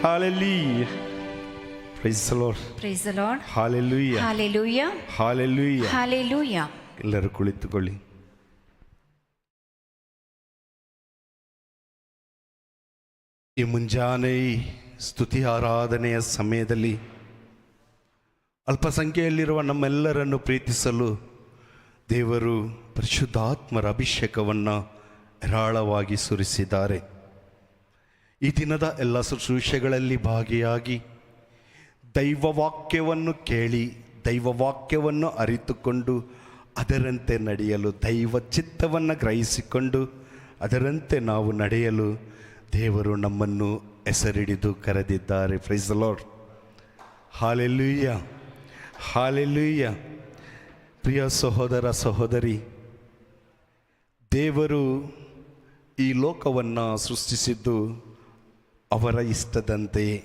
Hallelujah. Praise the Lord. Praise the Lord. Hallelujah. Hallelujah. Hallelujah. Hallelujah. ಎಲ್ಲರೂ ಕುಳಿತುಕೊಳ್ಳಿ. ಈ ಮುಂಜಾನೆ ಸ್ತುತಿ ಆರಾಧನೆಯ ಸಮಯದಲ್ಲಿ ಅಲ್ಪಸಂಖ್ಯೆಯಲ್ಲಿರುವ ನಮ್ಮೆಲ್ಲರನ್ನು ಪ್ರೀತಿಸಲು ದೇವರು ಪರಿಶುದ್ಧಾತ್ಮರ ಅಭಿಷೇಕವನ್ನು ಹೇರಳವಾಗಿ ಸುರಿಸಿದ್ದಾರೆ. ಈ ದಿನದ ಎಲ್ಲ ಶುಶ್ರೂಷೆಗಳಲ್ಲಿ ಭಾಗಿಯಾಗಿ ದೈವವಾಕ್ಯವನ್ನು ಕೇಳಿ ದೈವವಾಕ್ಯವನ್ನು ಅರಿತುಕೊಂಡು ಅದರಂತೆ ನಡೆಯಲು, ದೈವ ಚಿತ್ತವನ್ನು ಗ್ರಹಿಸಿಕೊಂಡು ಅದರಂತೆ ನಾವು ನಡೆಯಲು ದೇವರು ನಮ್ಮನ್ನು ಹೆಸರಿಡಿದು ಕರೆದಿದ್ದಾರೆ. Praise the lord. Hallelujah, hallelujah. ಪ್ರಿಯ ಸಹೋದರ ಸಹೋದರಿ, ದೇವರು ಈ ಲೋಕವನ್ನು ಸೃಷ್ಟಿಸಿದ್ದು ಅವರ ಇಷ್ಟದಂತೆಯೇ.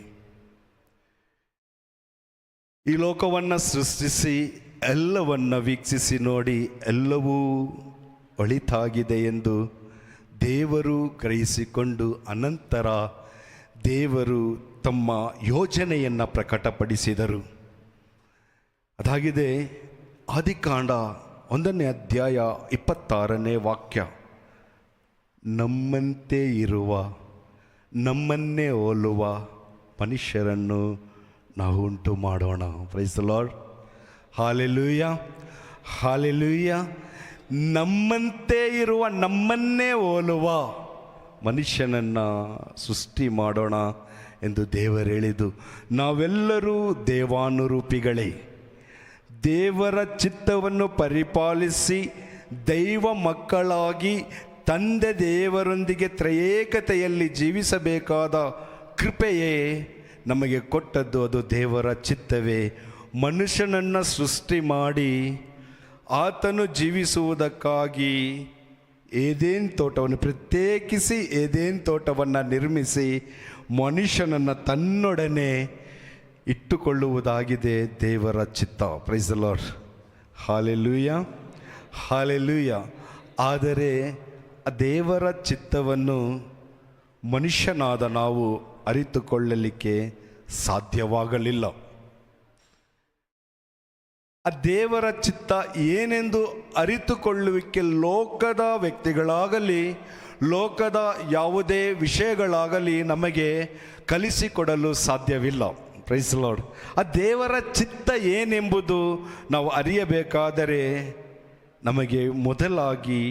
ಈ ಲೋಕವನ್ನು ಸೃಷ್ಟಿಸಿ ಎಲ್ಲವನ್ನು ವೀಕ್ಷಿಸಿ ನೋಡಿ ಎಲ್ಲವೂ ಒಳಿತಾಗಿದೆ ಎಂದು ದೇವರು ಗ್ರಹಿಸಿಕೊಂಡು ಅನಂತರ ದೇವರು ತಮ್ಮ ಯೋಜನೆಯನ್ನು ಪ್ರಕಟಪಡಿಸಿದರು. ಅದಾಗಿದೆ ಆದಿಕಾಂಡ 1ನೇ ಅಧ್ಯಾಯ 26ನೇ ವಾಕ್ಯ. ನಮ್ಮಂತೆ ಇರುವ, ನಮ್ಮನ್ನೇ ಹೋಲುವ ಮನುಷ್ಯರನ್ನು ನಾವು ಉಂಟು ಮಾಡೋಣ. Price the lord. Hallelujah, hallelujah. ನಮ್ಮಂತೆ ಇರುವ, ನಮ್ಮನ್ನೇ ಹೋಲುವ ಮನುಷ್ಯನನ್ನು ಸೃಷ್ಟಿ ಮಾಡೋಣ ಎಂದು ದೇವರು ಹೇಳಿದ್ದು. ನಾವೆಲ್ಲರೂ ದೇವಾನುರೂಪಿಗಳೇ. ದೇವರ ಚಿತ್ತವನ್ನು ಪರಿಪಾಲಿಸಿ ದೈವ ಮಕ್ಕಳಾಗಿ ತಂದೆ ದೇವರೊಂದಿಗೆ ತ್ರಯೇಕತೆಯಲ್ಲಿ ಜೀವಿಸಬೇಕಾದ ಕೃಪೆಯೇ ನಮಗೆ ಕೊಟ್ಟದ್ದು. ಅದು ದೇವರ ಚಿತ್ತವೇ. ಮನುಷ್ಯನನ್ನು ಸೃಷ್ಟಿ ಮಾಡಿ ಆತನು ಜೀವಿಸುವುದಕ್ಕಾಗಿ ಏದೇನ್ ತೋಟವನ್ನು ಪ್ರತ್ಯೇಕಿಸಿ ಏದೇನ್ ತೋಟವನ್ನು ನಿರ್ಮಿಸಿ ಮನುಷ್ಯನನ್ನು ತನ್ನೊಡನೆ ಇಟ್ಟುಕೊಳ್ಳುವುದಾಗಿದೆ ದೇವರ ಚಿತ್ತ. Price the lord. Hallelujah, hallelujah. ಆದರೆ ದೇವರ ಚಿತ್ತವನ್ನು ಮನುಷ್ಯನಾದ ನಾವು ಅರಿತುಕೊಳ್ಳಲಿಕ್ಕೆ ಸಾಧ್ಯವಾಗಲಿಲ್ಲ. ಆ ದೇವರ ಚಿತ್ತ ಏನೆಂದು ಅರಿತುಕೊಳ್ಳುವಿಕೆ ಲೋಕದ ವ್ಯಕ್ತಿಗಳಾಗಲಿ ಲೋಕದ ಯಾವುದೇ ವಿಷಯಗಳಾಗಲಿ ನಮಗೆ ಕಲಿಸಿಕೊಡಲು ಸಾಧ್ಯವಿಲ್ಲ. Praise Lord. ಆ ದೇವರ ಚಿತ್ತ ಏನೆಂಬುದು ನಾವು ಅರಿಯಬೇಕಾದರೆ ನಮಗೆ ಮೊದಲಾಗಿ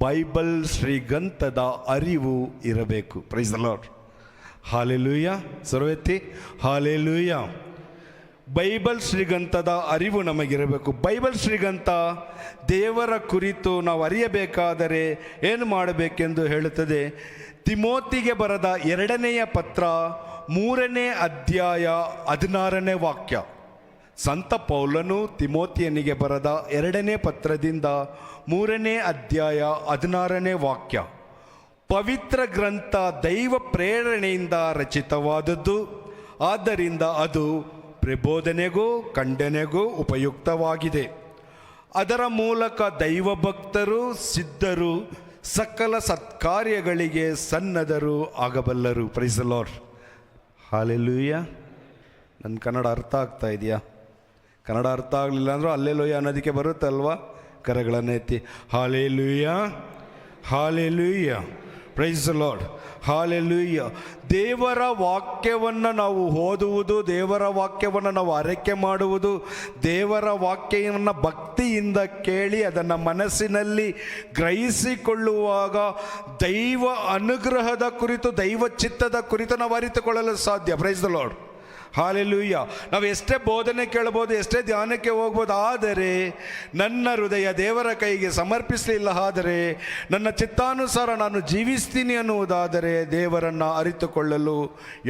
ಬೈಬಲ್ ಶ್ರೀಗಂಧದ ಅರಿವು ಇರಬೇಕು. Praise the lord. ಹಾಲೆಲೂಯ. ಸರ್ವತ್ತಿ ಹಾಲೆಲೂಯ. ಬೈಬಲ್ ಶ್ರೀಗಂಧದ ಅರಿವು ನಮಗಿರಬೇಕು. ಬೈಬಲ್ ಶ್ರೀಗಂಧ ದೇವರ ಕುರಿತು ನಾವು ಅರಿಯಬೇಕಾದರೆ ಏನು ಮಾಡಬೇಕೆಂದು ಹೇಳುತ್ತದೆ. ತಿಮೋತಿಗೆ ಬರೆದ 2ನೆಯ ಪತ್ರ 3ನೇ ಅಧ್ಯಾಯ 16ನೇ ವಾಕ್ಯ. ಸಂತ ಪೌಲನು ತಿಮೋತಿಯನಿಗೆ ಬರೆದ 2ನೇ ಪತ್ರದಿಂದ 3ನೇ ಅಧ್ಯಾಯ 16ನೇ ವಾಕ್ಯ. ಪವಿತ್ರ ಗ್ರಂಥ ದೈವ ಪ್ರೇರಣೆಯಿಂದ ರಚಿತವಾದದ್ದು, ಆದ್ದರಿಂದ ಅದು ಪ್ರಬೋಧನೆಗೂ ಖಂಡನೆಗೂ ಉಪಯುಕ್ತವಾಗಿದೆ. ಅದರ ಮೂಲಕ ದೈವ ಭಕ್ತರು ಸಿದ್ಧರು ಸಕಲ ಸತ್ಕಾರ್ಯಗಳಿಗೆ ಸನ್ನದ್ಧರು ಆಗಬಲ್ಲರು. Praise the lord. ಹಾಲೆಲೂಯ. ನನ್ನ ಕನ್ನಡ ಅರ್ಥ ಆಗ್ತಾ ಇದೆಯಾ? ಕನ್ನಡ ಅರ್ಥ ಆಗಲಿಲ್ಲ ಅಂದರೂ ಅಲ್ಲೆಲೂಯ ಅನ್ನೋದಕ್ಕೆ ಬರುತ್ತಲ್ವಾ? ಕರಗಳನ್ನು ಎತ್ತಿ hallelujah, hallelujah. Price the lord. Hallelujah. ದೇವರ ವಾಕ್ಯವನ್ನು ನಾವು ಓದುವುದು, ದೇವರ ವಾಕ್ಯವನ್ನು ನಾವು ಅರಕೆ ಮಾಡುವುದು, ದೇವರ ವಾಕ್ಯವನ್ನು ಭಕ್ತಿಯಿಂದ ಕೇಳಿ ಅದನ್ನು ಮನಸ್ಸಿನಲ್ಲಿ ಗ್ರಹಿಸಿಕೊಳ್ಳುವಾಗ ದೈವ ಅನುಗ್ರಹದ ಕುರಿತು, ದೈವ ಚಿತ್ತದ ಕುರಿತು ನಾವು ಅರಿತುಕೊಳ್ಳಲು ಸಾಧ್ಯ. Price the lord. ಹಾಲೆಲೂಯ. ನಾವು ಎಷ್ಟೇ ಬೋಧನೆ ಕೇಳ್ಬೋದು, ಎಷ್ಟೇ ಧ್ಯಾನಕ್ಕೆ ಹೋಗ್ಬೋದು, ಆದರೆ ನನ್ನ ಹೃದಯ ದೇವರ ಕೈಗೆ ಸಮರ್ಪಿಸಲಿಲ್ಲ, ಆದರೆ ನನ್ನ ಚಿತ್ತಾನುಸಾರ ನಾನು ಜೀವಿಸ್ತೀನಿ ಅನ್ನುವುದಾದರೆ ದೇವರನ್ನು ಅರಿತುಕೊಳ್ಳಲು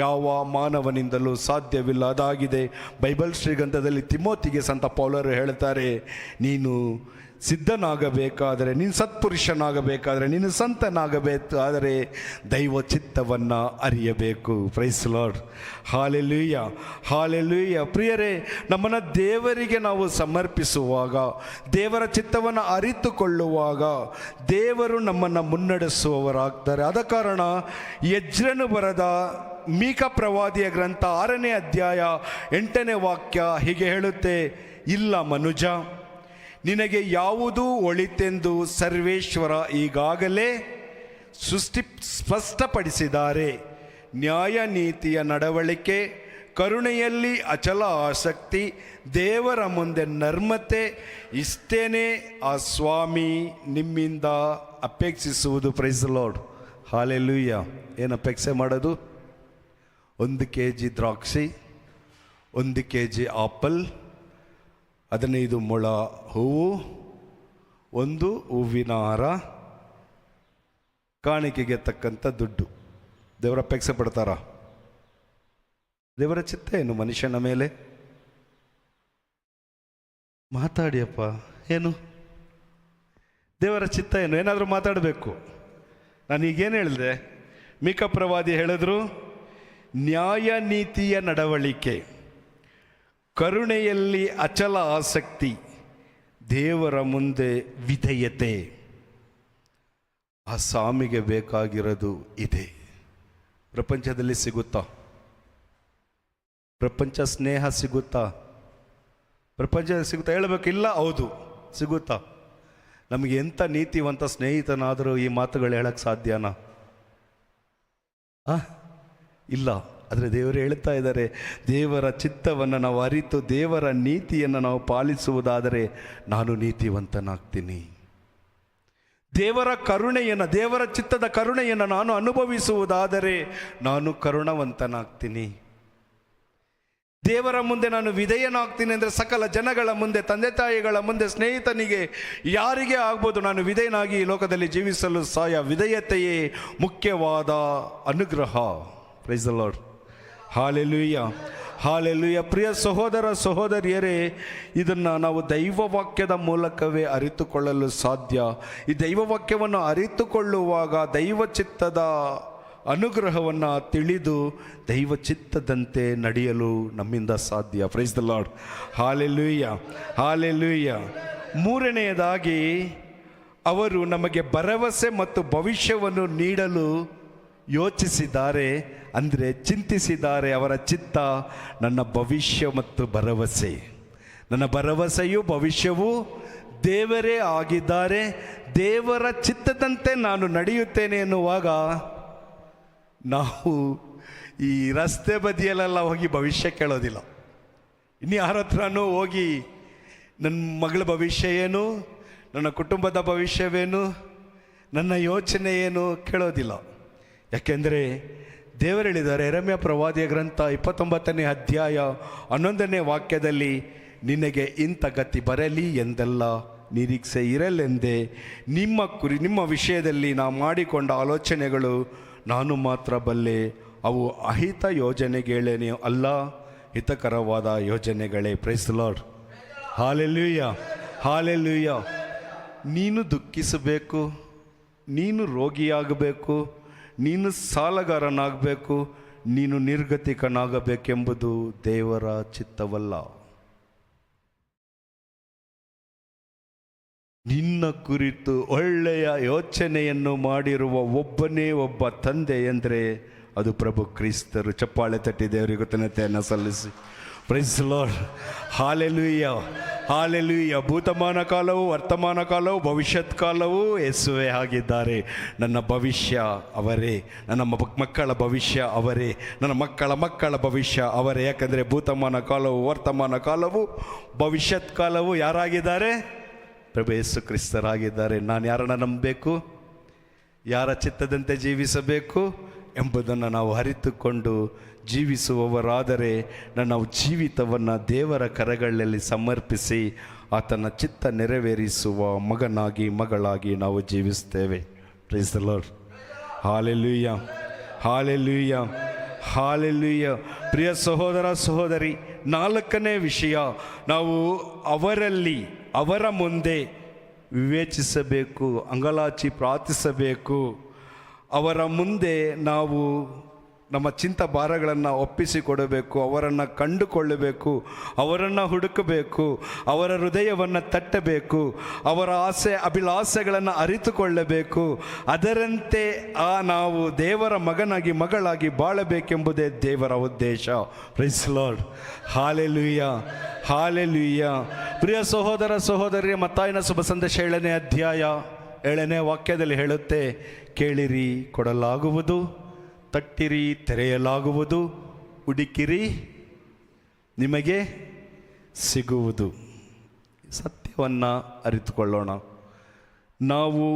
ಯಾವ ಮಾನವನಿಂದಲೂ ಸಾಧ್ಯವಿಲ್ಲ. ಅದಾಗಿದೆ ಬೈಬಲ್ ಶ್ರೀಗಂಧದಲ್ಲಿ ತಿಮೋತಿಗೆ ಸಂತ ಪೌಲರು ಹೇಳ್ತಾರೆ, ನೀನು ಸಿದ್ಧನಾಗಬೇಕಾದರೆ, ನೀನು ಸತ್ಪುರುಷನಾಗಬೇಕಾದರೆ, ನೀನು ಸಂತನಾಗಬೇಕಾದರೆ ದೈವ ಚಿತ್ತವನ್ನು ಅರಿಯಬೇಕು. Praise lord. Hallelujah, hallelujah. ಪ್ರಿಯರೇ, ನಮ್ಮನ್ನು ದೇವರಿಗೆ ನಾವು ಸಮರ್ಪಿಸುವಾಗ, ದೇವರ ಚಿತ್ತವನ್ನು ಅರಿತುಕೊಳ್ಳುವಾಗ ದೇವರು ನಮ್ಮನ್ನು ಮುನ್ನಡೆಸುವವರಾಗ್ತಾರೆ. ಆದ ಕಾರಣ ಎಜ್ರನು ಬರೆದ ಮೀಕ ಪ್ರವಾದಿಯ ಗ್ರಂಥ 6ನೇ ಅಧ್ಯಾಯ 8ನೇ ವಾಕ್ಯ ಹೀಗೆ ಹೇಳುತ್ತೆ, ಇಲ್ಲ ಮನುಜ, ನಿನಗೆ ಯಾವುದು ಒಳಿತೆಂದು ಸರ್ವೇಶ್ವರ ಈಗಾಗಲೇ ಸ್ಪಷ್ಟಪಡಿಸಿದ್ದಾರೆ. ನ್ಯಾಯ ನೀತಿಯ ನಡವಳಿಕೆ, ಕರುಣೆಯಲ್ಲಿ ಅಚಲ ಆಸಕ್ತಿ, ದೇವರ ಮುಂದೆ ನರ್ಮತೆ, ಇಷ್ಟೇನೇ ಆ ಸ್ವಾಮಿ ನಿಮ್ಮಿಂದ ಅಪೇಕ್ಷಿಸುವುದು. Price lord, hallelujah. ಏನು ಅಪೇಕ್ಷೆ ಮಾಡೋದು? 1 kg ದ್ರಾಕ್ಷಿ, 1 kg ಆಪಲ್, 15 ಮೊಳ ಹೂವು, 1 ಹೂವಿನ ಹಾರ, ಕಾಣಿಕೆಗೆ ತಕ್ಕಂಥ ದುಡ್ಡು. ದೇವರ ಅಪೇಕ್ಷೆ ಪಡ್ತಾರ? ದೇವರ ಚಿತ್ತ ಏನು ಮನುಷ್ಯನ ಮೇಲೆ? ಮಾತಾಡಿಯಪ್ಪ, ಏನು ದೇವರ ಚಿತ್ತ ಏನು? ಏನಾದರೂ ಮಾತಾಡಬೇಕು. ನಾನು ಈಗೇನು ಹೇಳಿದೆ? ಮೀಕ ಪ್ರವಾದಿ ಹೇಳಿದ್ರು, ನ್ಯಾಯ ನೀತಿಯ ನಡವಳಿಕೆ, ಕರುಣೆಯಲ್ಲಿ ಅಚಲ ಆಸಕ್ತಿ, ದೇವರ ಮುಂದೆ ವಿಧೇಯತೆ. ಆ ಸ್ವಾಮಿಗೆ ಬೇಕಾಗಿರೋದು ಇದೆ. ಪ್ರಪಂಚದಲ್ಲಿ ಸಿಗುತ್ತಾ? ಪ್ರಪಂಚ ಸ್ನೇಹ ಸಿಗುತ್ತಾ? ಪ್ರಪಂಚದಲ್ಲಿ ಸಿಗುತ್ತಾ? ಹೇಳಬೇಕಿಲ್ಲ, ಹೌದು ಸಿಗುತ್ತಾ? ನಮಗೆ ಎಂಥ ನೀತಿವಂತ ಸ್ನೇಹಿತನಾದರೂ ಈ ಮಾತುಗಳು ಹೇಳಕ್ಕೆ ಸಾಧ್ಯನಾ? ಇಲ್ಲ. ಆದರೆ ದೇವರು ಹೇಳ್ತಾ ಇದ್ದಾರೆ, ದೇವರ ಚಿತ್ತವನ್ನು ನಾವು ಅರಿತು ದೇವರ ನೀತಿಯನ್ನು ನಾವು ಪಾಲಿಸುವುದಾದರೆ ನಾನು ನೀತಿವಂತನಾಗ್ತೀನಿ. ದೇವರ ಕರುಣೆಯನ್ನು, ದೇವರ ಚಿತ್ತದ ಕರುಣೆಯನ್ನು ನಾನು ಅನುಭವಿಸುವುದಾದರೆ ನಾನು ಕರುಣವಂತನಾಗ್ತೀನಿ. ದೇವರ ಮುಂದೆ ನಾನು ವಿಧೇಯನಾಗ್ತೀನಿ ಅಂದರೆ ಸಕಲ ಜನಗಳ ಮುಂದೆ, ತಂದೆ ತಾಯಿಗಳ ಮುಂದೆ, ಸ್ನೇಹಿತನಿಗೆ, ಯಾರಿಗೆ ಆಗ್ಬೋದು, ನಾನು ವಿಧೇಯನಾಗಿ ಈ ಲೋಕದಲ್ಲಿ ಜೀವಿಸಲು ವಿಧೇಯತೆಯೇ ಮುಖ್ಯವಾದ ಅನುಗ್ರಹ. Praise the lord, hallelujah, hallelujah. ಪ್ರಿಯ ಸಹೋದರ ಸಹೋದರಿಯರೇ, ಇದನ್ನು ನಾವು ದೈವವಾಕ್ಯದ ಮೂಲಕವೇ ಅರಿತುಕೊಳ್ಳಲು ಸಾಧ್ಯ. ಈ ದೈವವಾಕ್ಯವನ್ನು ಅರಿತುಕೊಳ್ಳುವಾಗ ದೈವ ಚಿತ್ತದ ಅನುಗ್ರಹವನ್ನು ತಿಳಿದು ದೈವ ಚಿತ್ತದಂತೆ ನಡೆಯಲು ನಮ್ಮಿಂದ ಸಾಧ್ಯ. Price the lord, hallelujah, hallelujah. ಮೂರನೆಯದಾಗಿ, ಅವರು ನಮಗೆ ಭರವಸೆ ಮತ್ತು ಭವಿಷ್ಯವನ್ನು ನೀಡಲು ಯೋಚಿಸಿದ್ದಾರೆ, ಅಂದರೆ ಚಿಂತಿಸಿದ್ದಾರೆ. ಅವರ ಚಿತ್ತ ನನ್ನ ಭವಿಷ್ಯ ಮತ್ತು ಭರವಸೆ, ನನ್ನ ಭರವಸೆಯೂ ಭವಿಷ್ಯವೂ ದೇವರೇ ಆಗಿದ್ದಾರೆ. ದೇವರ ಚಿತ್ತದಂತೆ ನಾನು ನಡೆಯುತ್ತೇನೆ ಎನ್ನುವಾಗ ನಾವು ಈ ರಸ್ತೆ ಬದಿಯಲ್ಲೆಲ್ಲ ಹೋಗಿ ಭವಿಷ್ಯ ಕೇಳೋದಿಲ್ಲ. ಇನ್ನು ಯಾರ ಹತ್ರನೂ ಹೋಗಿ ನನ್ನ ಮಗಳ ಭವಿಷ್ಯ ಏನು, ನನ್ನ ಕುಟುಂಬದ ಭವಿಷ್ಯವೇನು, ನನ್ನ ಯೋಚನೆ ಏನು ಕೇಳೋದಿಲ್ಲ. ಯಾಕೆಂದರೆ ದೇವರು ಹೇಳಿದ್ದಾರೆ, ಯೆರೆಮೀಯ ಪ್ರವಾದಿಯ ಗ್ರಂಥ 29ನೇ ಅಧ್ಯಾಯ 11ನೇ ವಾಕ್ಯದಲ್ಲಿ, ನಿನಗೆ ಇಂಥ ಗತಿ ಬರಲಿ ಎಂದೆಲ್ಲ ನಿರೀಕ್ಷೆ ಇರಲೆಂದೇ ನಿಮ್ಮ ವಿಷಯದಲ್ಲಿ ನಾವು ಮಾಡಿಕೊಂಡ ಆಲೋಚನೆಗಳು ನಾನು ಮಾತ್ರ ಬಲ್ಲೆ. ಅವು ಅಹಿತ ಯೋಜನೆಗಳೇ ಅಲ್ಲ, ಹಿತಕರವಾದ ಯೋಜನೆಗಳೇ. Praise the lord, hallelujah, hallelujah. ನೀನು ದುಃಖಿಸಬೇಕು, ನೀನು ರೋಗಿಯಾಗಬೇಕು, ನೀನು ಸಾಲಗಾರನಾಗಬೇಕು, ನೀನು ನಿರ್ಗತಿಕನಾಗಬೇಕೆಂಬುದು ದೇವರ ಚಿತ್ತವಲ್ಲ. ನಿನ್ನ ಕುರಿತು ಒಳ್ಳೆಯ ಯೋಚನೆಯನ್ನು ಮಾಡಿರುವ ಒಬ್ಬನೇ ಒಬ್ಬ ತಂದೆ ಎಂದರೆ ಅದು ಪ್ರಭು ಕ್ರಿಸ್ತರು. ಚಪ್ಪಾಳೆ ತಟ್ಟಿ ದೇವರಿಗೆ ಕೃತಜ್ಞತೆಯನ್ನು ಸಲ್ಲಿಸಿ. Praise the lord, hallelujah, hallelujah. ಭೂತಮಾನ ಕಾಲವು, ವರ್ತಮಾನ ಕಾಲವು, ಭವಿಷ್ಯತ್ ಕಾಲವು ಯೇಸುವೇ ಆಗಿದ್ದಾರೆ. ನನ್ನ ಭವಿಷ್ಯ ಅವರೇ, ನನ್ನ ಮಕ್ಕಳ ಭವಿಷ್ಯ ಅವರೇ, ನನ್ನ ಮಕ್ಕಳ ಮಕ್ಕಳ ಭವಿಷ್ಯ ಅವರೇ. ಯಾಕಂದರೆ ಭೂತಮಾನ ಕಾಲವು, ವರ್ತಮಾನ ಕಾಲವು, ಭವಿಷ್ಯತ್ ಕಾಲವು ಯಾರಾಗಿದ್ದಾರೆ? ಪ್ರಭು ಯೇಸು ಕ್ರಿಸ್ತರಾಗಿದ್ದಾರೆ. ನಾನು ಯಾರನ್ನು ನಂಬಬೇಕು, ಯಾರ ಚಿತ್ತದಂತೆ ಜೀವಿಸಬೇಕು ಎಂಬುದನ್ನು ನಾವು ಅರಿತುಕೊಂಡು ಜೀವಿಸುವವರಾದರೆ ನಾವು ಜೀವಿತವನ್ನು ದೇವರ ಕರಗಳಲ್ಲಿ ಸಮರ್ಪಿಸಿ ಆತನ ಚಿತ್ತ ನೆರವೇರಿಸುವ ಮಗನಾಗಿ ಮಗಳಾಗಿ ನಾವು ಜೀವಿಸ್ತೇವೆ. Praise the lord, hallelujah, hallelujah, hallelujah. ಪ್ರಿಯ ಸಹೋದರ ಸಹೋದರಿ, 4ನೇ ವಿಷಯ, ನಾವು ಅವರ ಮುಂದೆ ವಿವೇಚಿಸಬೇಕು, ಅಂಗಲಾಚಿ ಪ್ರಾರ್ಥಿಸಬೇಕು. ಅವರ ಮುಂದೆ ನಾವು ನಮ್ಮ ಚಿಂತ ಭಾರಗಳನ್ನು ಒಪ್ಪಿಸಿಕೊಡಬೇಕು, ಅವರನ್ನು ಕಂಡುಕೊಳ್ಳಬೇಕು, ಅವರನ್ನು ಹುಡುಕಬೇಕು, ಅವರ ಹೃದಯವನ್ನು ತಟ್ಟಬೇಕು, ಅವರ ಆಸೆ ಅಭಿಲಾಷೆಗಳನ್ನು ಅರಿತುಕೊಳ್ಳಬೇಕು. ಅದರಂತೆ ನಾವು ದೇವರ ಮಗನಾಗಿ ಮಗಳಾಗಿ ಬಾಳಬೇಕೆಂಬುದೇ ದೇವರ ಉದ್ದೇಶ. Praise lord. Hallelujah, hallelujah. ಪ್ರಿಯ ಸಹೋದರ ಸಹೋದರಿಯ ಮತ್ತಾಯನ ಶುಭ ಸಂದೇಶ 7ನೇ ಅಧ್ಯಾಯ 7ನೇ ವಾಕ್ಯದಲ್ಲಿ ಹೇಳುತ್ತೆ, ಕೇಳಿರಿ ಕೊಡಲಾಗುವುದು, ತಟ್ಟಿರಿ ತೆರೆಯಲಾಗುವುದು, ಹುಡುಕಿರಿ ನಿಮಗೆ ಸಿಗುವುದು. ಸತ್ಯವನ್ನು ಅರಿತುಕೊಳ್ಳೋಣ. ನಾವು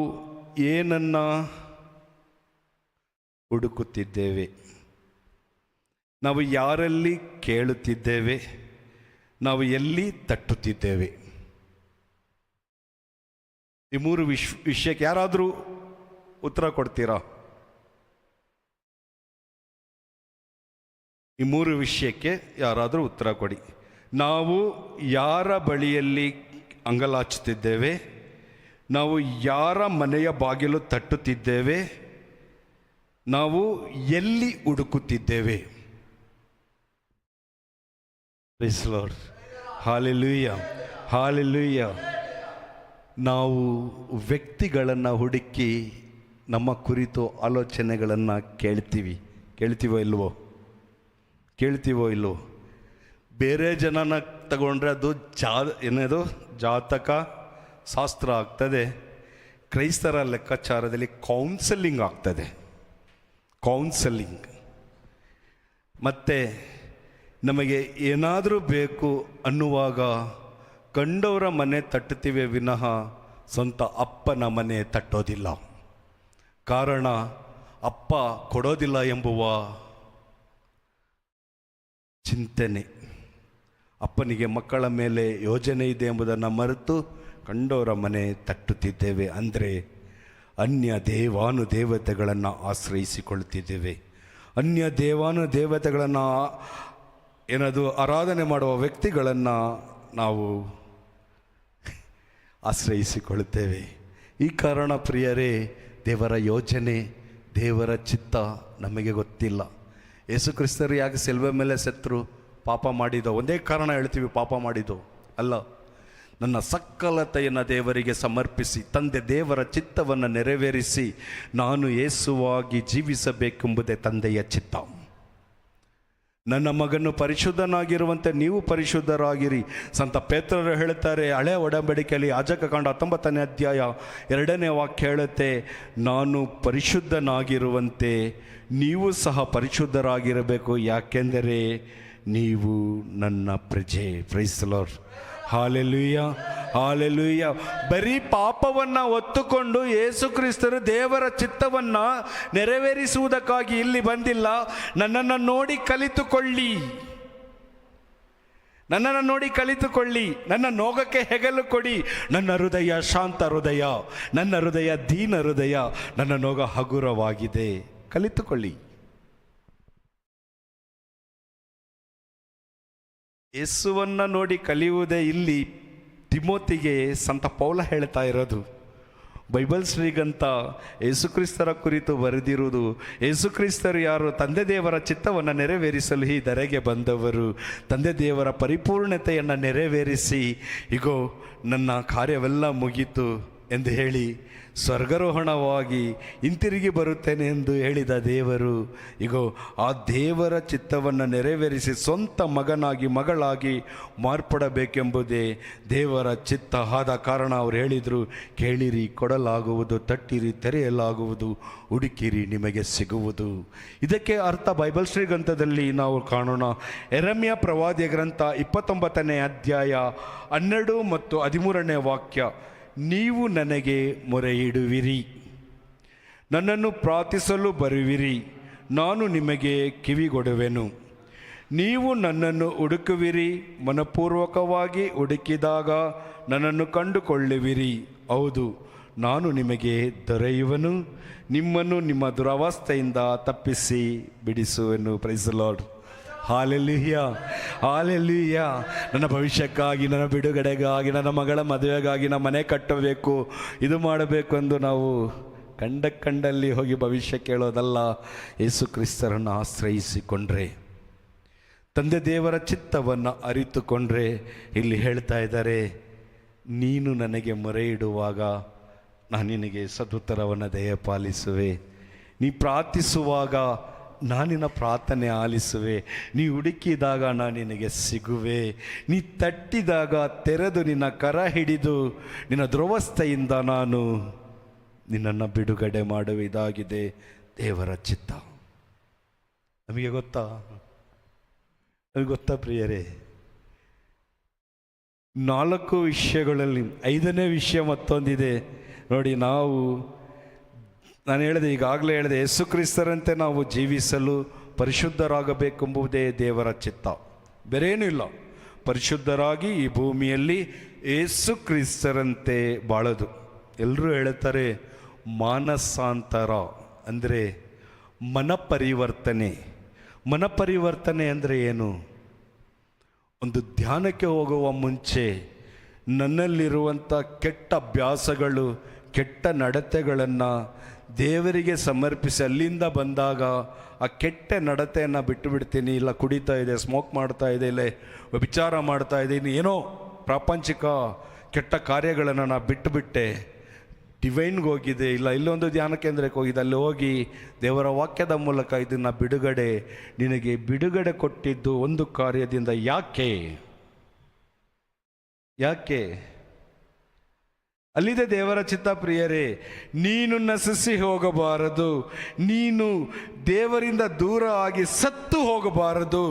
ಏನನ್ನು ಹುಡುಕುತ್ತಿದ್ದೇವೆ, ನಾವು ಯಾರಲ್ಲಿ ಕೇಳುತ್ತಿದ್ದೇವೆ, ನಾವು ಎಲ್ಲಿ ತಟ್ಟುತ್ತಿದ್ದೇವೆ? ಈ 3 ವಿಷಯಕ್ಕೆ ಯಾರಾದರೂ ಉತ್ತರ ಕೊಡ್ತೀರಾ? ಈ 3 ವಿಷಯಕ್ಕೆ ಯಾರಾದರೂ ಉತ್ತರ ಕೊಡಿ. ನಾವು ಯಾರ ಬಳಿಯಲ್ಲಿ ಅಂಗಲಾಚುತ್ತಿದ್ದೇವೆ, ನಾವು ಯಾರ ಮನೆಯ ಬಾಗಿಲು ತಟ್ಟುತ್ತಿದ್ದೇವೆ, ನಾವು ಎಲ್ಲಿ ಹುಡುಕುತ್ತಿದ್ದೇವೆ? Praise lord. Hallelujah, hallelujah. ನಾವು ವ್ಯಕ್ತಿಗಳನ್ನು ಹುಡುಕಿ ನಮ್ಮ ಕುರಿತು ಆಲೋಚನೆಗಳನ್ನು ಕೇಳ್ತೀವೋ ಇಲ್ವೋ? ಕೇಳ್ತೀವೋ ಇಲ್ವೋ? ಬೇರೆ ಜನನ ತಗೊಂಡ್ರೆ ಅದು ಏನದು ಜಾತಕ ಶಾಸ್ತ್ರ ಆಗ್ತದೆ. ಕ್ರೈಸ್ತರ ಲೆಕ್ಕಾಚಾರದಲ್ಲಿ ಕೌನ್ಸೆಲಿಂಗ್ ಆಗ್ತದೆ. ಕೌನ್ಸೆಲಿಂಗ್. ಮತ್ತು ನಮಗೆ ಏನಾದರೂ ಬೇಕು ಅನ್ನುವಾಗ ಕಂಡವರ ಮನೆ ತಟ್ಟುತ್ತೀವಿ ವಿನಃ ಸ್ವಂತ ಅಪ್ಪನ ಮನೆ ತಟ್ಟೋದಿಲ್ಲ. ಕಾರಣ ಅಪ್ಪ ಕೊಡೋದಿಲ್ಲ ಎಂಬುವ ಚಿಂತನೆ. ಅಪ್ಪನಿಗೆ ಮಕ್ಕಳ ಮೇಲೆ ಯೋಜನೆ ಇದೆ ಎಂಬುದನ್ನು ಮರೆತು ಕಂಡವರ ಮನೆ ತಟ್ಟುತ್ತಿದ್ದೇವೆ. ಅಂದರೆ ಅನ್ಯ ದೇವಾನುದೇವತೆಗಳನ್ನು ಆಶ್ರಯಿಸಿಕೊಳ್ಳುತ್ತಿದ್ದೇವೆ. ಅನ್ಯ ದೇವಾನುದೇವತೆಗಳನ್ನು ಏನದು ಆರಾಧನೆ ಮಾಡುವ ವ್ಯಕ್ತಿಗಳನ್ನು ನಾವು ಆಶ್ರಯಿಸಿಕೊಳ್ಳುತ್ತೇವೆ. ಈ ಕಾರಣ ಪ್ರಿಯರೇ, ದೇವರ ಯೋಜನೆ, ದೇವರ ಚಿತ್ತ ನಮಗೆ ಗೊತ್ತಿಲ್ಲ. ಯೇಸು ಕ್ರಿಸ್ತರು ಯಾಕೆ ಸಿಲ್ವೆ ಮೇಲೆ ಸತ್ರು? ಪಾಪ ಮಾಡಿದೋ? ಒಂದೇ ಕಾರಣ ಹೇಳ್ತೀವಿ, ಪಾಪ ಮಾಡಿದೋ ಅಲ್ಲ. ನನ್ನ ಸಕಲತೆಯನ್ನು ದೇವರಿಗೆ ಸಮರ್ಪಿಸಿ ತಂದೆ ದೇವರ ಚಿತ್ತವನ್ನು ನೆರವೇರಿಸಿ ನಾನು ಯೇಸುವಾಗಿ ಜೀವಿಸಬೇಕೆಂಬುದೇ ತಂದೆಯ ಚಿತ್ತ. ನನ್ನ ಮಗನು ಪರಿಶುದ್ಧನಾಗಿರುವಂತೆ ನೀವು ಪರಿಶುದ್ಧರಾಗಿರಿ. ಸಂತ ಪೇತ್ರರು ಹೇಳುತ್ತಾರೆ, ಹಳೆಯ ಒಡಂಬಡಿಕೆಯಲ್ಲಿ ಯಾಜಕಕಾಂಡ 19ನೇ ಅಧ್ಯಾಯ 2ನೇ ವಾಕ್ಯ ಹೇಳುತ್ತೆ, ನಾನು ಪರಿಶುದ್ಧನಾಗಿರುವಂತೆ ನೀವು ಸಹ ಪರಿಶುದ್ಧರಾಗಿರಬೇಕು, ಯಾಕೆಂದರೆ ನೀವು ನನ್ನ ಪ್ರಜೆ. Praise the lord. Hallelujah, hallelujah. ಬರೀ ಪಾಪವನ್ನು ಹೊತ್ತುಕೊಂಡು ಯೇಸು ಕ್ರಿಸ್ತರು ದೇವರ ಚಿತ್ತವನ್ನು ನೆರವೇರಿಸುವುದಕ್ಕಾಗಿ ಇಲ್ಲಿ ಬಂದಿಲ್ಲ. ನನ್ನನ್ನು ನೋಡಿ ಕಲಿತುಕೊಳ್ಳಿ, ನನ್ನನ್ನು ನೋಡಿ ಕಲಿತುಕೊಳ್ಳಿ, ನನ್ನ ನೋಗಕ್ಕೆ ಹೆಗಲು ಕೊಡಿ. ನನ್ನ ಹೃದಯ ಶಾಂತ ಹೃದಯ, ನನ್ನ ಹೃದಯ ದೀನ ಹೃದಯ, ನನ್ನ ನೋಗ ಹಗುರವಾಗಿದೆ, ಕಲಿತುಕೊಳ್ಳಿ. ಯೇಸುವನ್ನು ನೋಡಿ ಕಲಿಯುವುದೇ ಇಲ್ಲಿ ತಿಮೋತಿಗೆ ಸಂತ ಪೌಲ ಹೇಳ್ತಾ ಇರೋದು. ಬೈಬಲ್ ಶ್ರೀಗಂತ ಯೇಸುಕ್ರಿಸ್ತರ ಕುರಿತು ಬರೆದಿರುವುದು, ಯೇಸುಕ್ರಿಸ್ತರು ಯಾರು? ತಂದೆ ದೇವರ ಚಿತ್ತವನ್ನು ನೆರವೇರಿಸಲು ಈ ಧರೆಗೆ ಬಂದವರು. ತಂದೆ ದೇವರ ಪರಿಪೂರ್ಣತೆಯನ್ನು ನೆರವೇರಿಸಿ ಇಗೋ ನನ್ನ ಕಾರ್ಯವೆಲ್ಲ ಮುಗೀತು ಎಂದು ಹೇಳಿ ಸ್ವರ್ಗಾರೋಹಣವಾಗಿ ಹಿಂತಿರುಗಿ ಬರುತ್ತೇನೆ ಎಂದು ಹೇಳಿದ ದೇವರು ಇಗೋ ಆ ದೇವರ ಚಿತ್ತವನ್ನು ನೆರವೇರಿಸಿ ಸ್ವಂತ ಮಗನಾಗಿ ಮಗಳಾಗಿ ಮಾರ್ಪಡಬೇಕೆಂಬುದೇ ದೇವರ ಚಿತ್ತ. ಆದ ಕಾರಣ ಅವರು ಹೇಳಿದರು, ಕೇಳಿರಿ ಕೊಡಲಾಗುವುದು, ತಟ್ಟಿರಿ ತೆರೆಯಲಾಗುವುದು, ಹುಡುಕಿರಿ ನಿಮಗೆ ಸಿಗುವುದು. ಇದಕ್ಕೆ ಅರ್ಥ ಬೈಬಲ್ ಶ್ರೀಗ್ರಂಥದಲ್ಲಿ ನಾವು ಕಾಣೋಣ. ಯೆರೆಮೀಯ ಪ್ರವಾದಿಯ ಗ್ರಂಥ 29ನೇ ಅಧ್ಯಾಯ 12 ಮತ್ತು 13ನೇ ವಾಕ್ಯ. ನೀವು ನನಗೆ ಮೊರೆಯಿಡುವಿರಿ, ನನ್ನನ್ನು ಪ್ರಾರ್ಥಿಸಲು ಬರುವಿರಿ, ನಾನು ನಿಮಗೆ ಕಿವಿಗೊಡುವೆನು. ನೀವು ನನ್ನನ್ನು ಹುಡುಕುವಿರಿ, ಮನಪೂರ್ವಕವಾಗಿ ಹುಡುಕಿದಾಗ ನನ್ನನ್ನು ಕಂಡುಕೊಳ್ಳುವಿರಿ. ಹೌದು, ನಾನು ನಿಮಗೆ ದೊರೆಯುವನು, ನಿಮ್ಮನ್ನು ನಿಮ್ಮ ದುರವಸ್ಥೆಯಿಂದ ತಪ್ಪಿಸಿ ಬಿಡಿಸುವೆನು. Praise the lord. Hallelujah, hallelujah. ನನ್ನ ಭವಿಷ್ಯಕ್ಕಾಗಿ, ನನ್ನ ಬಿಡುಗಡೆಗಾಗಿ, ನನ್ನ ಮಗಳ ಮದುವೆಗಾಗಿ, ನಮ್ಮ ಮನೆ ಕಟ್ಟಬೇಕು, ಇದು ಮಾಡಬೇಕು ಎಂದು ನಾವು ಕಂಡಲ್ಲಿ ಹೋಗಿ ಭವಿಷ್ಯ ಕೇಳೋದಲ್ಲ. ಯೇಸು ಕ್ರಿಸ್ತರನ್ನು ಆಶ್ರಯಿಸಿಕೊಂಡ್ರೆ, ತಂದೆ ದೇವರ ಚಿತ್ತವನ್ನು ಅರಿತುಕೊಂಡ್ರೆ, ಇಲ್ಲಿ ಹೇಳ್ತಾ ಇದ್ದಾರೆ, ನೀನು ನನಗೆ ಮೊರೆ ಇಡುವಾಗ ನಾನು ನಿನಗೆ ಸದುತ್ತರವನ್ನು ದಯಪಾಲಿಸುವೆ. ನೀ ಪ್ರಾರ್ಥಿಸುವಾಗ ನಾನಿನ ಪ್ರಾರ್ಥನೆ ಆಲಿಸುವೆ. ನೀ ಹುಡುಕಿದಾಗ ನಾನು ನಿನಗೆ ಸಿಗುವೆ. ನೀ ತಟ್ಟಿದಾಗ ತೆರೆದು ನಿನ್ನ ಕರ ಹಿಡಿದು ನಿನ್ನ ದುರವಸ್ಥೆಯಿಂದ ನಾನು ನಿನ್ನನ್ನು ಬಿಡುಗಡೆ ಮಾಡುವೆ. ಇದಾಗಿದೆ ದೇವರ ಚಿತ್ತ. ನಮಗೆ ಗೊತ್ತಾ? ನಮಗೆ ಗೊತ್ತಾ ಪ್ರಿಯರೇ? 4 ವಿಷಯಗಳಲ್ಲಿ 5ನೇ ವಿಷಯ ಮತ್ತೊಂದಿದೆ ನೋಡಿ. ನಾನು ಹೇಳಿದೆ, ಈಗಾಗಲೇ ಹೇಳಿದೆ, ಯೇಸು ಕ್ರಿಸ್ತರಂತೆ ನಾವು ಜೀವಿಸಲು ಪರಿಶುದ್ಧರಾಗಬೇಕೆಂಬುದೇ ದೇವರ ಚಿತ್ತ, ಬೇರೇನೂ ಇಲ್ಲ. ಪರಿಶುದ್ಧರಾಗಿ ಈ ಭೂಮಿಯಲ್ಲಿ ಯೇಸು ಕ್ರಿಸ್ತರಂತೆ ಬಾಳೋದು. ಎಲ್ಲರೂ ಹೇಳ್ತಾರೆ ಮಾನಸಾಂತರ ಅಂದರೆ ಮನಪರಿವರ್ತನೆ. ಮನಪರಿವರ್ತನೆ ಅಂದರೆ ಏನು? ಒಂದು ಧ್ಯಾನಕ್ಕೆ ಹೋಗುವ ಮುಂಚೆ ನನ್ನಲ್ಲಿರುವಂಥ ಕೆಟ್ಟ ಅಭ್ಯಾಸಗಳು, ಕೆಟ್ಟ ನಡತೆಗಳನ್ನು ದೇವರಿಗೆ ಸಮರ್ಪಿಸಿ ಅಲ್ಲಿಂದ ಬಂದಾಗ ಆ ಕೆಟ್ಟ ನಡತೆಯನ್ನು ಬಿಟ್ಟು ಬಿಡ್ತೀನಿ. ಇಲ್ಲ ಕುಡಿತಾ ಇದೆ, ಸ್ಮೋಕ್ ಮಾಡ್ತಾ ಇದೆ, ಇಲ್ಲ ವಿಚಾರ ಮಾಡ್ತಾ ಇದ್ದೀನಿ, ಏನೋ ಪ್ರಾಪಂಚಿಕ ಕೆಟ್ಟ ಕಾರ್ಯಗಳನ್ನು ನಾನು ಬಿಟ್ಟುಬಿಟ್ಟೆ, ಡಿವೈನ್ಗೆ ಹೋಗಿದೆ, ಇಲ್ಲ ಇಲ್ಲೊಂದು ಧ್ಯಾನ ಕೇಂದ್ರಕ್ಕೆ ಹೋಗಿದೆ, ಅಲ್ಲಿ ಹೋಗಿ ದೇವರ ವಾಕ್ಯದ ಮೂಲಕ ಇದನ್ನು ನಿನಗೆ ಬಿಡುಗಡೆ ಕೊಟ್ಟಿದ್ದು ಒಂದು ಕಾರ್ಯದಿಂದ. ಯಾಕೆ ಅಲ್ಲಿದೆ ದೇವರ ಚಿತ್ತ ಪ್ರಿಯರೇ. ನೀನು ನಶಿಸಿ ಹೋಗಬಾರದು, ನೀನು ದೇವರಿಂದ ದೂರ ಆಗಿ ಸತ್ತು ಹೋಗಬಾರದು.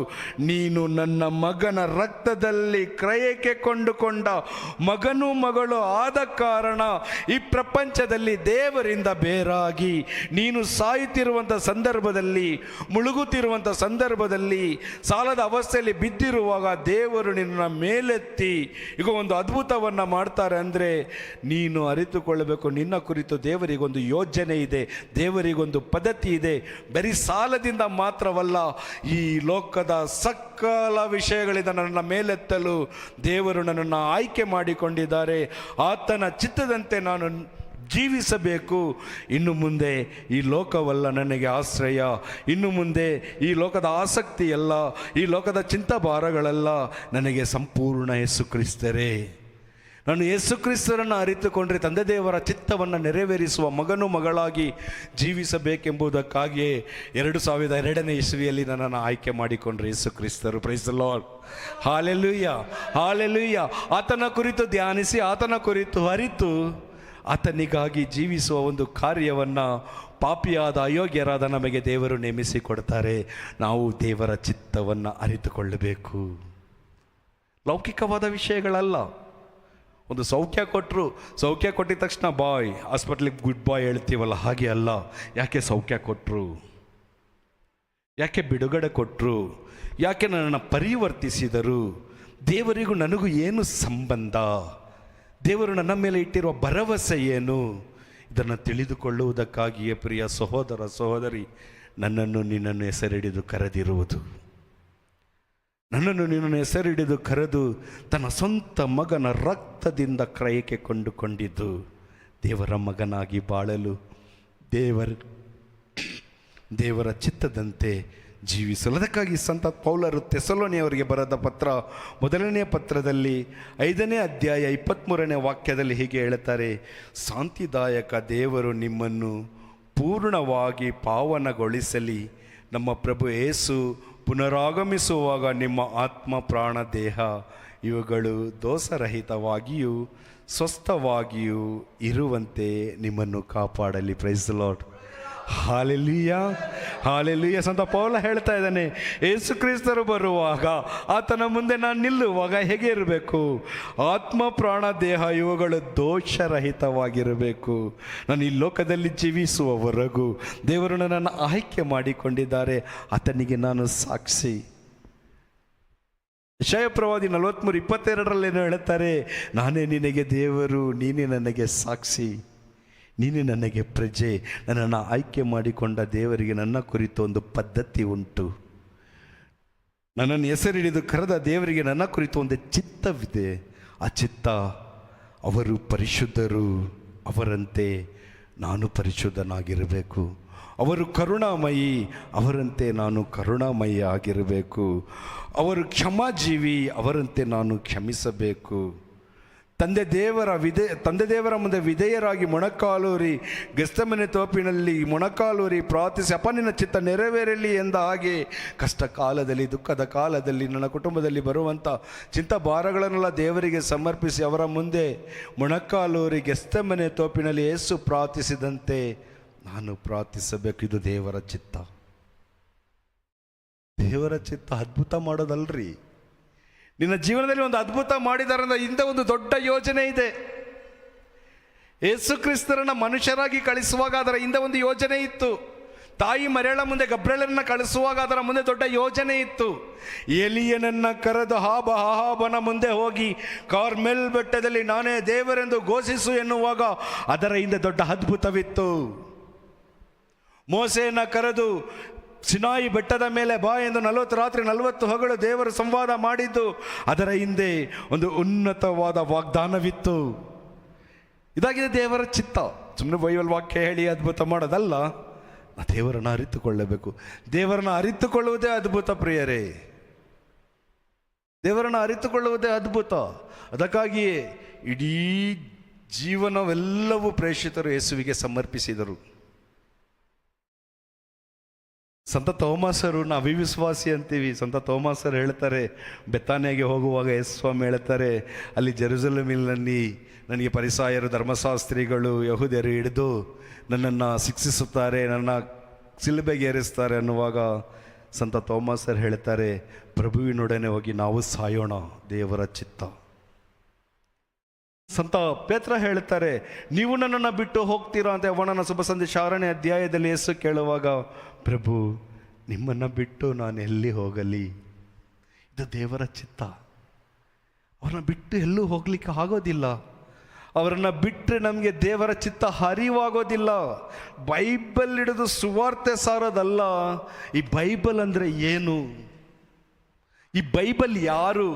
ನೀನು ನನ್ನ ಮಗನ ರಕ್ತದಲ್ಲಿ ಕ್ರಯಕ್ಕೆ ಕೊಂಡುಕೊಂಡ ಮಗನೂ ಮಗಳು ಆದ ಕಾರಣ ಈ ಪ್ರಪಂಚದಲ್ಲಿ ದೇವರಿಂದ ಬೇರಾಗಿ ನೀನು ಸಾಯುತ್ತಿರುವಂಥ ಸಂದರ್ಭದಲ್ಲಿ, ಮುಳುಗುತ್ತಿರುವಂಥ ಸಂದರ್ಭದಲ್ಲಿ, ಸಾಲದ ಅವಸ್ಥೆಯಲ್ಲಿ ಬಿದ್ದಿರುವಾಗ ದೇವರು ನಿನ್ನ ಮೇಲೆತ್ತಿ ಈಗ ಒಂದು ಅದ್ಭುತವನ್ನು ಮಾಡ್ತಾರೆ. ಅಂದರೆ ನೀನು ಅರಿತುಕೊಳ್ಳಬೇಕು, ನಿನ್ನ ಕುರಿತು ದೇವರಿಗೊಂದು ಯೋಜನೆ ಇದೆ, ದೇವರಿಗೊಂದು ಪದ್ಧತಿ ಇದೆ. ಬರೀ ಸಾಲದಿಂದ ಮಾತ್ರವಲ್ಲ, ಈ ಲೋಕದ ಸಕಲ ವಿಷಯಗಳಿಂದ ನನ್ನ ಮೇಲೆತ್ತಲು ದೇವರು ನನ್ನನ್ನು ಆಯ್ಕೆ ಮಾಡಿಕೊಂಡಿದ್ದಾರೆ. ಆತನ ಚಿತ್ತದಂತೆ ನಾನು ಜೀವಿಸಬೇಕು. ಇನ್ನು ಮುಂದೆ ಈ ಲೋಕವಲ್ಲ ನನಗೆ ಆಶ್ರಯ, ಇನ್ನು ಮುಂದೆ ಈ ಲೋಕದ ಆಸಕ್ತಿ ಎಲ್ಲ, ಈ ಲೋಕದ ಚಿಂತಾಭಾರಗಳೆಲ್ಲ ನನಗೆ ಸಂಪೂರ್ಣ ಯೇಸು ಕ್ರಿಸ್ತರೇ. ನಾನು ಯೇಸು ಕ್ರಿಸ್ತರನ್ನು ಅರಿತುಕೊಂಡ್ರೆ ತಂದೆ ದೇವರ ಚಿತ್ತವನ್ನು ನೆರವೇರಿಸುವ ಮಗನು ಮಗಳಾಗಿ ಜೀವಿಸಬೇಕೆಂಬುದಕ್ಕಾಗಿಯೇ 2002ನೇ ಇಸವಿಯಲ್ಲಿ ನನ್ನನ್ನು ಆಯ್ಕೆ ಮಾಡಿಕೊಂಡ್ರೆ ಯೇಸು ಕ್ರಿಸ್ತರು. Praise the lord. Hallelujah, hallelujah. ಆತನ ಕುರಿತು ಧ್ಯಾನಿಸಿ, ಆತನ ಕುರಿತು ಅರಿತು ಆತನಿಗಾಗಿ ಜೀವಿಸುವ ಒಂದು ಕಾರ್ಯವನ್ನು ಪಾಪಿಯಾದ ಅಯೋಗ್ಯರಾದ ನಮಗೆ ದೇವರು ನೇಮಿಸಿಕೊಡ್ತಾರೆ. ನಾವು ದೇವರ ಚಿತ್ತವನ್ನು ಅರಿತುಕೊಳ್ಳಬೇಕು. ಲೌಕಿಕವಾದ ವಿಷಯಗಳಲ್ಲ. ಒಂದು ಸೌಖ್ಯ ಕೊಟ್ಟಿದ ತಕ್ಷಣ ಬಾಯ್ ಹಾಸ್ಪಿಟ್ಲಿಗೆ ಗುಡ್ ಬಾಯ್ ಹೇಳ್ತೀವಲ್ಲ, ಹಾಗೆ ಅಲ್ಲ. ಯಾಕೆ ಸೌಖ್ಯ ಕೊಟ್ಟರು? ಯಾಕೆ ಬಿಡುಗಡೆ ಕೊಟ್ಟರು? ಯಾಕೆ ನನ್ನನ್ನು ಪರಿವರ್ತಿಸಿದರು? ದೇವರಿಗೂ ನನಗೂ ಏನು ಸಂಬಂಧ? ದೇವರು ನನ್ನ ಮೇಲೆ ಇಟ್ಟಿರುವ ಭರವಸೆ ಏನು? ಇದನ್ನು ತಿಳಿದುಕೊಳ್ಳುವುದಕ್ಕಾಗಿಯೇ ಪ್ರಿಯ ಸಹೋದರ ಸಹೋದರಿ, ನನ್ನನ್ನು ನಿನ್ನನ್ನು ಹೆಸರಿಡಿದು ಕರೆದಿರುವುದು. ನನ್ನನ್ನು ನಿನ್ನನ್ನು ಹೆಸರಿಡಿದು ಕರೆದು ತನ್ನ ಸ್ವಂತ ಮಗನ ರಕ್ತದಿಂದ ಕ್ರಯಕ್ಕೆ ಕೊಂಡುಕೊಂಡಿದ್ದು ದೇವರ ಮಗನಾಗಿ ಬಾಳಲು, ದೇವರ ಚಿತ್ತದಂತೆ ಜೀವಿಸಲು. ಅದಕ್ಕಾಗಿ ಸಂತ ಪೌಲರು ಥೆಸಲೋನಿಯವರಿಗೆ ಬರೆದ ಪತ್ರ 1ನೇ ಪತ್ರದಲ್ಲಿ 5ನೇ ಅಧ್ಯಾಯ 23ನೇ ವಾಕ್ಯದಲ್ಲಿ ಹೀಗೆ ಹೇಳುತ್ತಾರೆ, ಶಾಂತಿದಾಯಕ ದೇವರು ನಿಮ್ಮನ್ನು ಪೂರ್ಣವಾಗಿ ಪಾವನಗೊಳಿಸಲಿ. ನಮ್ಮ ಪ್ರಭು ಯೇಸು ಪುನರಾಗಮಿಸುವಾಗ ನಿಮ್ಮ ಆತ್ಮ ಪ್ರಾಣ ದೇಹ ಇವುಗಳು ದೋಷರಹಿತವಾಗಿಯೂ ಸ್ವಸ್ಥವಾಗಿಯೂ ಇರುವಂತೆ ನಿಮ್ಮನ್ನು ಕಾಪಾಡಲಿ. Praise the lord. Hallelujah, hallelujah. ಸಂತ ಪೌಲ ಹೇಳ್ತಾ ಇದ್ದಾನೆ, ಯೇಸು ಕ್ರಿಸ್ತರು ಬರುವಾಗ, ಆತನ ಮುಂದೆ ನಾನು ನಿಲ್ಲುವಾಗ ಹೇಗೆ ಇರಬೇಕು? ಆತ್ಮ ಪ್ರಾಣ ದೇಹ ಇವುಗಳು ದೋಷರಹಿತವಾಗಿರಬೇಕು. ನಾನು ಈ ಲೋಕದಲ್ಲಿ ಜೀವಿಸುವವರೆಗೂ ದೇವರು ನನ್ನನ್ನು ಆಯ್ಕೆ ಮಾಡಿಕೊಂಡಿದ್ದಾರೆ. ಆತನಿಗೆ ನಾನು ಸಾಕ್ಷಿ. ಯೆಶಾಯ ಪ್ರವಾದಿ 43:22 ಹೇಳ್ತಾರೆ, ನಾನೇ ನಿನಗೆ ದೇವರು, ನೀನೇ ನನಗೆ ಸಾಕ್ಷಿ, ನೀನೇ ನನಗೆ ಪ್ರಜೆ. ನನ್ನನ್ನು ಆಯ್ಕೆ ಮಾಡಿಕೊಂಡ ದೇವರಿಗೆ ನನ್ನ ಕುರಿತು ಒಂದು ಪದ್ಧತಿ ಉಂಟು. ನನ್ನನ್ನು ಹೆಸರಿಡಿದು ಕರೆದ ದೇವರಿಗೆ ನನ್ನ ಕುರಿತು ಒಂದು ಚಿತ್ತವಿದೆ. ಆ ಚಿತ್ತ, ಅವರು ಪರಿಶುದ್ಧರು, ಅವರಂತೆ ನಾನು ಪರಿಶುದ್ಧನಾಗಿರಬೇಕು. ಅವರು ಕರುಣಾಮಯಿ, ಅವರಂತೆ ನಾನು ಕರುಣಾಮಯಿ ಆಗಿರಬೇಕು. ಅವರು ಕ್ಷಮಾಜೀವಿ, ಅವರಂತೆ ನಾನು ಕ್ಷಮಿಸಬೇಕು. ತಂದೆ ದೇವರ ಮುಂದೆ ವಿಧೇಯರಾಗಿ ಮೊಣಕಾಲೂರಿ ಗೆಸ್ತಮನೆ ತೋಪಿನಲ್ಲಿ ಮೊಣಕಾಲೂರಿ ಪ್ರಾರ್ಥಿಸಿ, ಅಪ್ಪ ನಿನ್ನ ಚಿತ್ತ ನೆರವೇರಲಿ ಎಂದ ಹಾಗೆ ಕಷ್ಟ ಕಾಲದಲ್ಲಿ, ದುಃಖದ ಕಾಲದಲ್ಲಿ, ನನ್ನ ಕುಟುಂಬದಲ್ಲಿ ಬರುವಂಥ ಚಿಂತ ಭಾರಗಳನ್ನೆಲ್ಲ ದೇವರಿಗೆ ಸಮರ್ಪಿಸಿ ಅವರ ಮುಂದೆ ಮೊಣಕಾಲೂರಿ ಗೆಸ್ತಮನೆ ತೋಪಿನಲ್ಲಿ ಯೇಸು ಪ್ರಾರ್ಥಿಸಿದಂತೆ ನಾನು ಪ್ರಾರ್ಥಿಸಬೇಕು. ಇದು ದೇವರ ಚಿತ್ತ. ದೇವರ ಚಿತ್ತ ಅದ್ಭುತ ಮಾಡೋದಲ್ರಿ. ನಿನ್ನ ಜೀವನದಲ್ಲಿ ಒಂದು ಅದ್ಭುತ ಮಾಡಿದಾರಂದ್ರೆ ಇಂಥ ಒಂದು ದೊಡ್ಡ ಯೋಜನೆ ಇದೆ. ಯೇಸು ಕ್ರಿಸ್ತರನ್ನ ಮನುಷ್ಯರಾಗಿ ಕಳಿಸುವಾಗ ಅದರ ಹಿಂದೆ ಒಂದು ಯೋಜನೆ ಇತ್ತು. ತಾಯಿ ಮರಿಯಳ ಮುಂದೆ ಗಬ್ರಿಯೇಲನನ್ನ ಕಳಿಸುವಾಗ ಅದರ ಮುಂದೆ ದೊಡ್ಡ ಯೋಜನೆ ಇತ್ತು. ಎಲಿಯನನ್ನ ಕರೆದು ಅಹಾಬನ ಮುಂದೆ ಹೋಗಿ ಕಾರ್ಮೆಲ್ ಬೆಟ್ಟದಲ್ಲಿ ನಾನೇ ದೇವರೆಂದು ಘೋಷಿಸು ಎನ್ನುವಾಗ ಅದರ ಹಿಂದೆ ದೊಡ್ಡ ಅದ್ಭುತವಿತ್ತು. ಮೋಸೆಯನ್ನ ಕರೆದು ಸಿನಾಯಿ ಬೆಟ್ಟದ ಮೇಲೆ ಬಾ ಎಂದು 40 ರಾತ್ರಿ 40 ಹಗಲು ದೇವರು ಸಂವಾದ ಮಾಡಿದ್ದು, ಅದರ ಹಿಂದೆ ಒಂದು ಉನ್ನತವಾದ ವಾಗ್ದಾನವಿತ್ತು. ಇದಾಗಿದೆ ದೇವರ ಚಿತ್ತ. ಸುಮ್ಮನೆ ಬೈಬಲ್ ವಾಕ್ಯ ಹೇಳಿ ಅದ್ಭುತ ಮಾಡೋದಲ್ಲ, ದೇವರನ್ನು ಅರಿತುಕೊಳ್ಳಬೇಕು. ದೇವರನ್ನು ಅರಿತುಕೊಳ್ಳುವುದೇ ಅದ್ಭುತ ಪ್ರಿಯರೇ, ದೇವರನ್ನು ಅರಿತುಕೊಳ್ಳುವುದೇ ಅದ್ಭುತ. ಅದಕ್ಕಾಗಿಯೇ ಇಡೀ ಜೀವನವೆಲ್ಲವೂ ಪ್ರೇಷಿತರು ಯೇಸುವಿಗೆ ಸಮರ್ಪಿಸಿದರು. ಸಂತ ತೋಮಾಸರು, ನಾವು ಅವಿಶ್ವಾಸಿ ಅಂತೀವಿ. ಸಂತ ತೋಮಾಸರು ಹೇಳ್ತಾರೆ, ಬೆತ್ತಾನಿಯಾಗೆ ಹೋಗುವಾಗ ಯೇಸು ಸ್ವಾಮಿ ಹೇಳ್ತಾರೆ, ಅಲ್ಲಿ ಜೆರುಸಲೇಮಿನಲ್ಲಿ ನನಗೆ ಪರಿಸಾಯರು, ಧರ್ಮಶಾಸ್ತ್ರಿಗಳು, ಯಹೂದ್ಯರು ಹಿಡಿದು ನನ್ನನ್ನು ಶಿಕ್ಷಿಸುತ್ತಾರೆ, ನನ್ನ ಶಿಲುಬೆಗೆ ಏರಿಸ್ತಾರೆ ಅನ್ನುವಾಗ ಸಂತ ತೋಮಾಸರು ಹೇಳ್ತಾರೆ, ಪ್ರಭುವಿನೊಡನೆ ಹೋಗಿ ನಾವು ಸಾಯೋಣ, ದೇವರ ಚಿತ್ತ. ಸಂತ ಪೇತ್ರ ಹೇಳ್ತಾರೆ, ನೀವು ನನ್ನನ್ನು ಬಿಟ್ಟು ಹೋಗ್ತೀರಾ ಅಂತ ಯವನನ ಶುಭ ಸಂದೇಶ 6ನೇ ಅಧ್ಯಾಯದಲ್ಲಿ ಯೇಸು ಕೇಳುವಾಗ, ಪ್ರಭು ನಿಮ್ಮನ್ನು ಬಿಟ್ಟು ನಾನು ಎಲ್ಲಿ ಹೋಗಲಿ? ಇದು ದೇವರ ಚಿತ್ತ. ಅವ್ರನ್ನ ಬಿಟ್ಟು ಎಲ್ಲೂ ಹೋಗ್ಲಿಕ್ಕೆ ಆಗೋದಿಲ್ಲ. ಅವರನ್ನು ಬಿಟ್ಟರೆ ನಮಗೆ ದೇವರ ಚಿತ್ತ ಅರಿವಾಗೋದಿಲ್ಲ. ಬೈಬಲ್ ಹಿಡಿದು ಸುವಾರ್ತೆ ಸಾರೋದಲ್ಲ. ಈ ಬೈಬಲ್ ಅಂದರೆ ಏನು? ಈ ಬೈಬಲ್ ಯಾರು?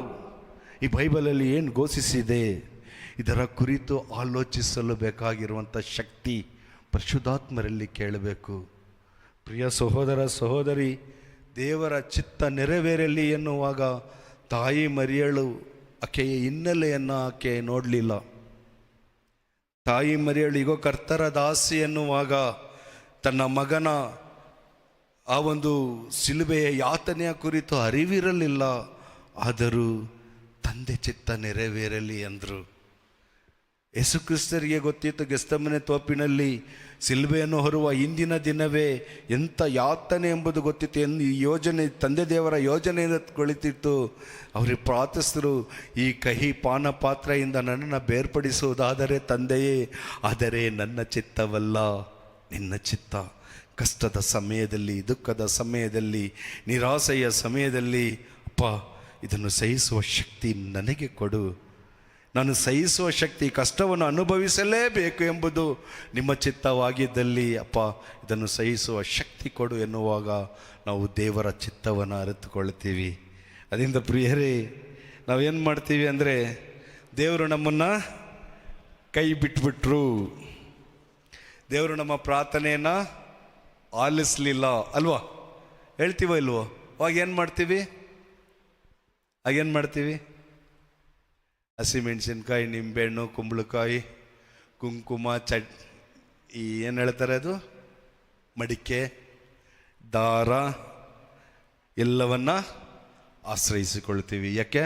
ಈ ಬೈಬಲಲ್ಲಿ ಏನು ಘೋಷಿಸಿದೆ? ಇದರ ಕುರಿತು ಆಲೋಚಿಸಲು ಬೇಕಾಗಿರುವಂಥ ಶಕ್ತಿ ಪರಿಶುದ್ಧಾತ್ಮರಲ್ಲಿ ಕೇಳಬೇಕು. ಪ್ರಿಯ ಸಹೋದರ ಸಹೋದರಿ, ದೇವರ ಚಿತ್ತ ನೆರವೇರಲಿ ಎನ್ನುವಾಗ ತಾಯಿ ಮರಿಯಳು ಆಕೆಯ ಹಿನ್ನೆಲೆಯನ್ನು ಆಕೆ ನೋಡಲಿಲ್ಲ. ತಾಯಿ ಮರಿಯಳು ಈಗೋ ಕರ್ತರ ದಾಸಿ ಎನ್ನುವಾಗ ತನ್ನ ಮಗನ ಆ ಒಂದು ಶಿಲುಬೆಯ ಯಾತನೆಯ ಕುರಿತು ಅರಿವಿರಲಿಲ್ಲ. ಆದರೂ ತಂದೆ ಚಿತ್ತ ನೆರವೇರಲಿ ಅಂದರು. ಯೇಸು ಕ್ರಿಸ್ತರಿಗೆ ಗೊತ್ತಿತ್ತು, ಗೆಸ್ತಮನೆ ತೋಪಿನಲ್ಲಿ ಶಿಲುಬೆಯನ್ನು ಹೊರುವ ಹಿಂದಿನ ದಿನವೇ ಎಂಥ ಯಾತನೆ ಎಂಬುದು ಗೊತ್ತಿತ್ತು. ಈ ಯೋಜನೆ ತಂದೆ ದೇವರ ಯೋಜನೆಯಿಂದ ಕುಳಿತಿತ್ತು. ಅವರಿಗೆ ಪ್ರಾರ್ಥಿಸಿದರು, ಈ ಕಹಿ ಪಾನ ಪಾತ್ರೆಯಿಂದ ನನ್ನನ್ನು ಬೇರ್ಪಡಿಸುವುದಾದರೆ ತಂದೆಯೇ, ಆದರೆ ನನ್ನ ಚಿತ್ತವಲ್ಲ ನಿನ್ನ ಚಿತ್ತ. ಕಷ್ಟದ ಸಮಯದಲ್ಲಿ, ದುಃಖದ ಸಮಯದಲ್ಲಿ, ನಿರಾಸೆಯ ಸಮಯದಲ್ಲಿ, ಅಪ್ಪ ಇದನ್ನು ಸಹಿಸುವ ಶಕ್ತಿ ನನಗೆ ಕೊಡು. ನಾನು ಸಹಿಸುವ ಶಕ್ತಿ, ಕಷ್ಟವನ್ನು ಅನುಭವಿಸಲೇಬೇಕು ಎಂಬುದು ನಿಮ್ಮ ಚಿತ್ತವಾಗಿದ್ದಲ್ಲಿ ಅಪ್ಪ ಇದನ್ನು ಸಹಿಸುವ ಶಕ್ತಿ ಕೊಡು ಎನ್ನುವಾಗ ನಾವು ದೇವರ ಚಿತ್ತವನ್ನು ಅರಿತುಕೊಳ್ತೀವಿ. ಅದರಿಂದ ಪ್ರಿಯರೇ, ನಾವೇನು ಮಾಡ್ತೀವಿ ಅಂದರೆ, ದೇವರು ನಮ್ಮನ್ನು ಕೈ ಬಿಟ್ಬಿಟ್ರು, ದೇವರು ನಮ್ಮ ಪ್ರಾರ್ಥನೆಯನ್ನು ಆಲಿಸಲಿಲ್ಲ ಅಲ್ವಾ? ಹೇಳ್ತೀವೋ ಇಲ್ವೋ? ಅವಾಗ ಏನು ಮಾಡ್ತೀವಿ? ಹಸಿಮೆಣಸಿನ್ಕಾಯಿ, ನಿಂಬೆಹಣ್ಣು, ಕುಂಬಳಕಾಯಿ, ಕುಂಕುಮ, ಏನು ಹೇಳ್ತಾರೆ ಅದು, ಮಡಿಕೆ, ದಾರ ಎಲ್ಲವನ್ನ ಆಶ್ರಯಿಸಿಕೊಳ್ತೀವಿ. ಯಾಕೆ?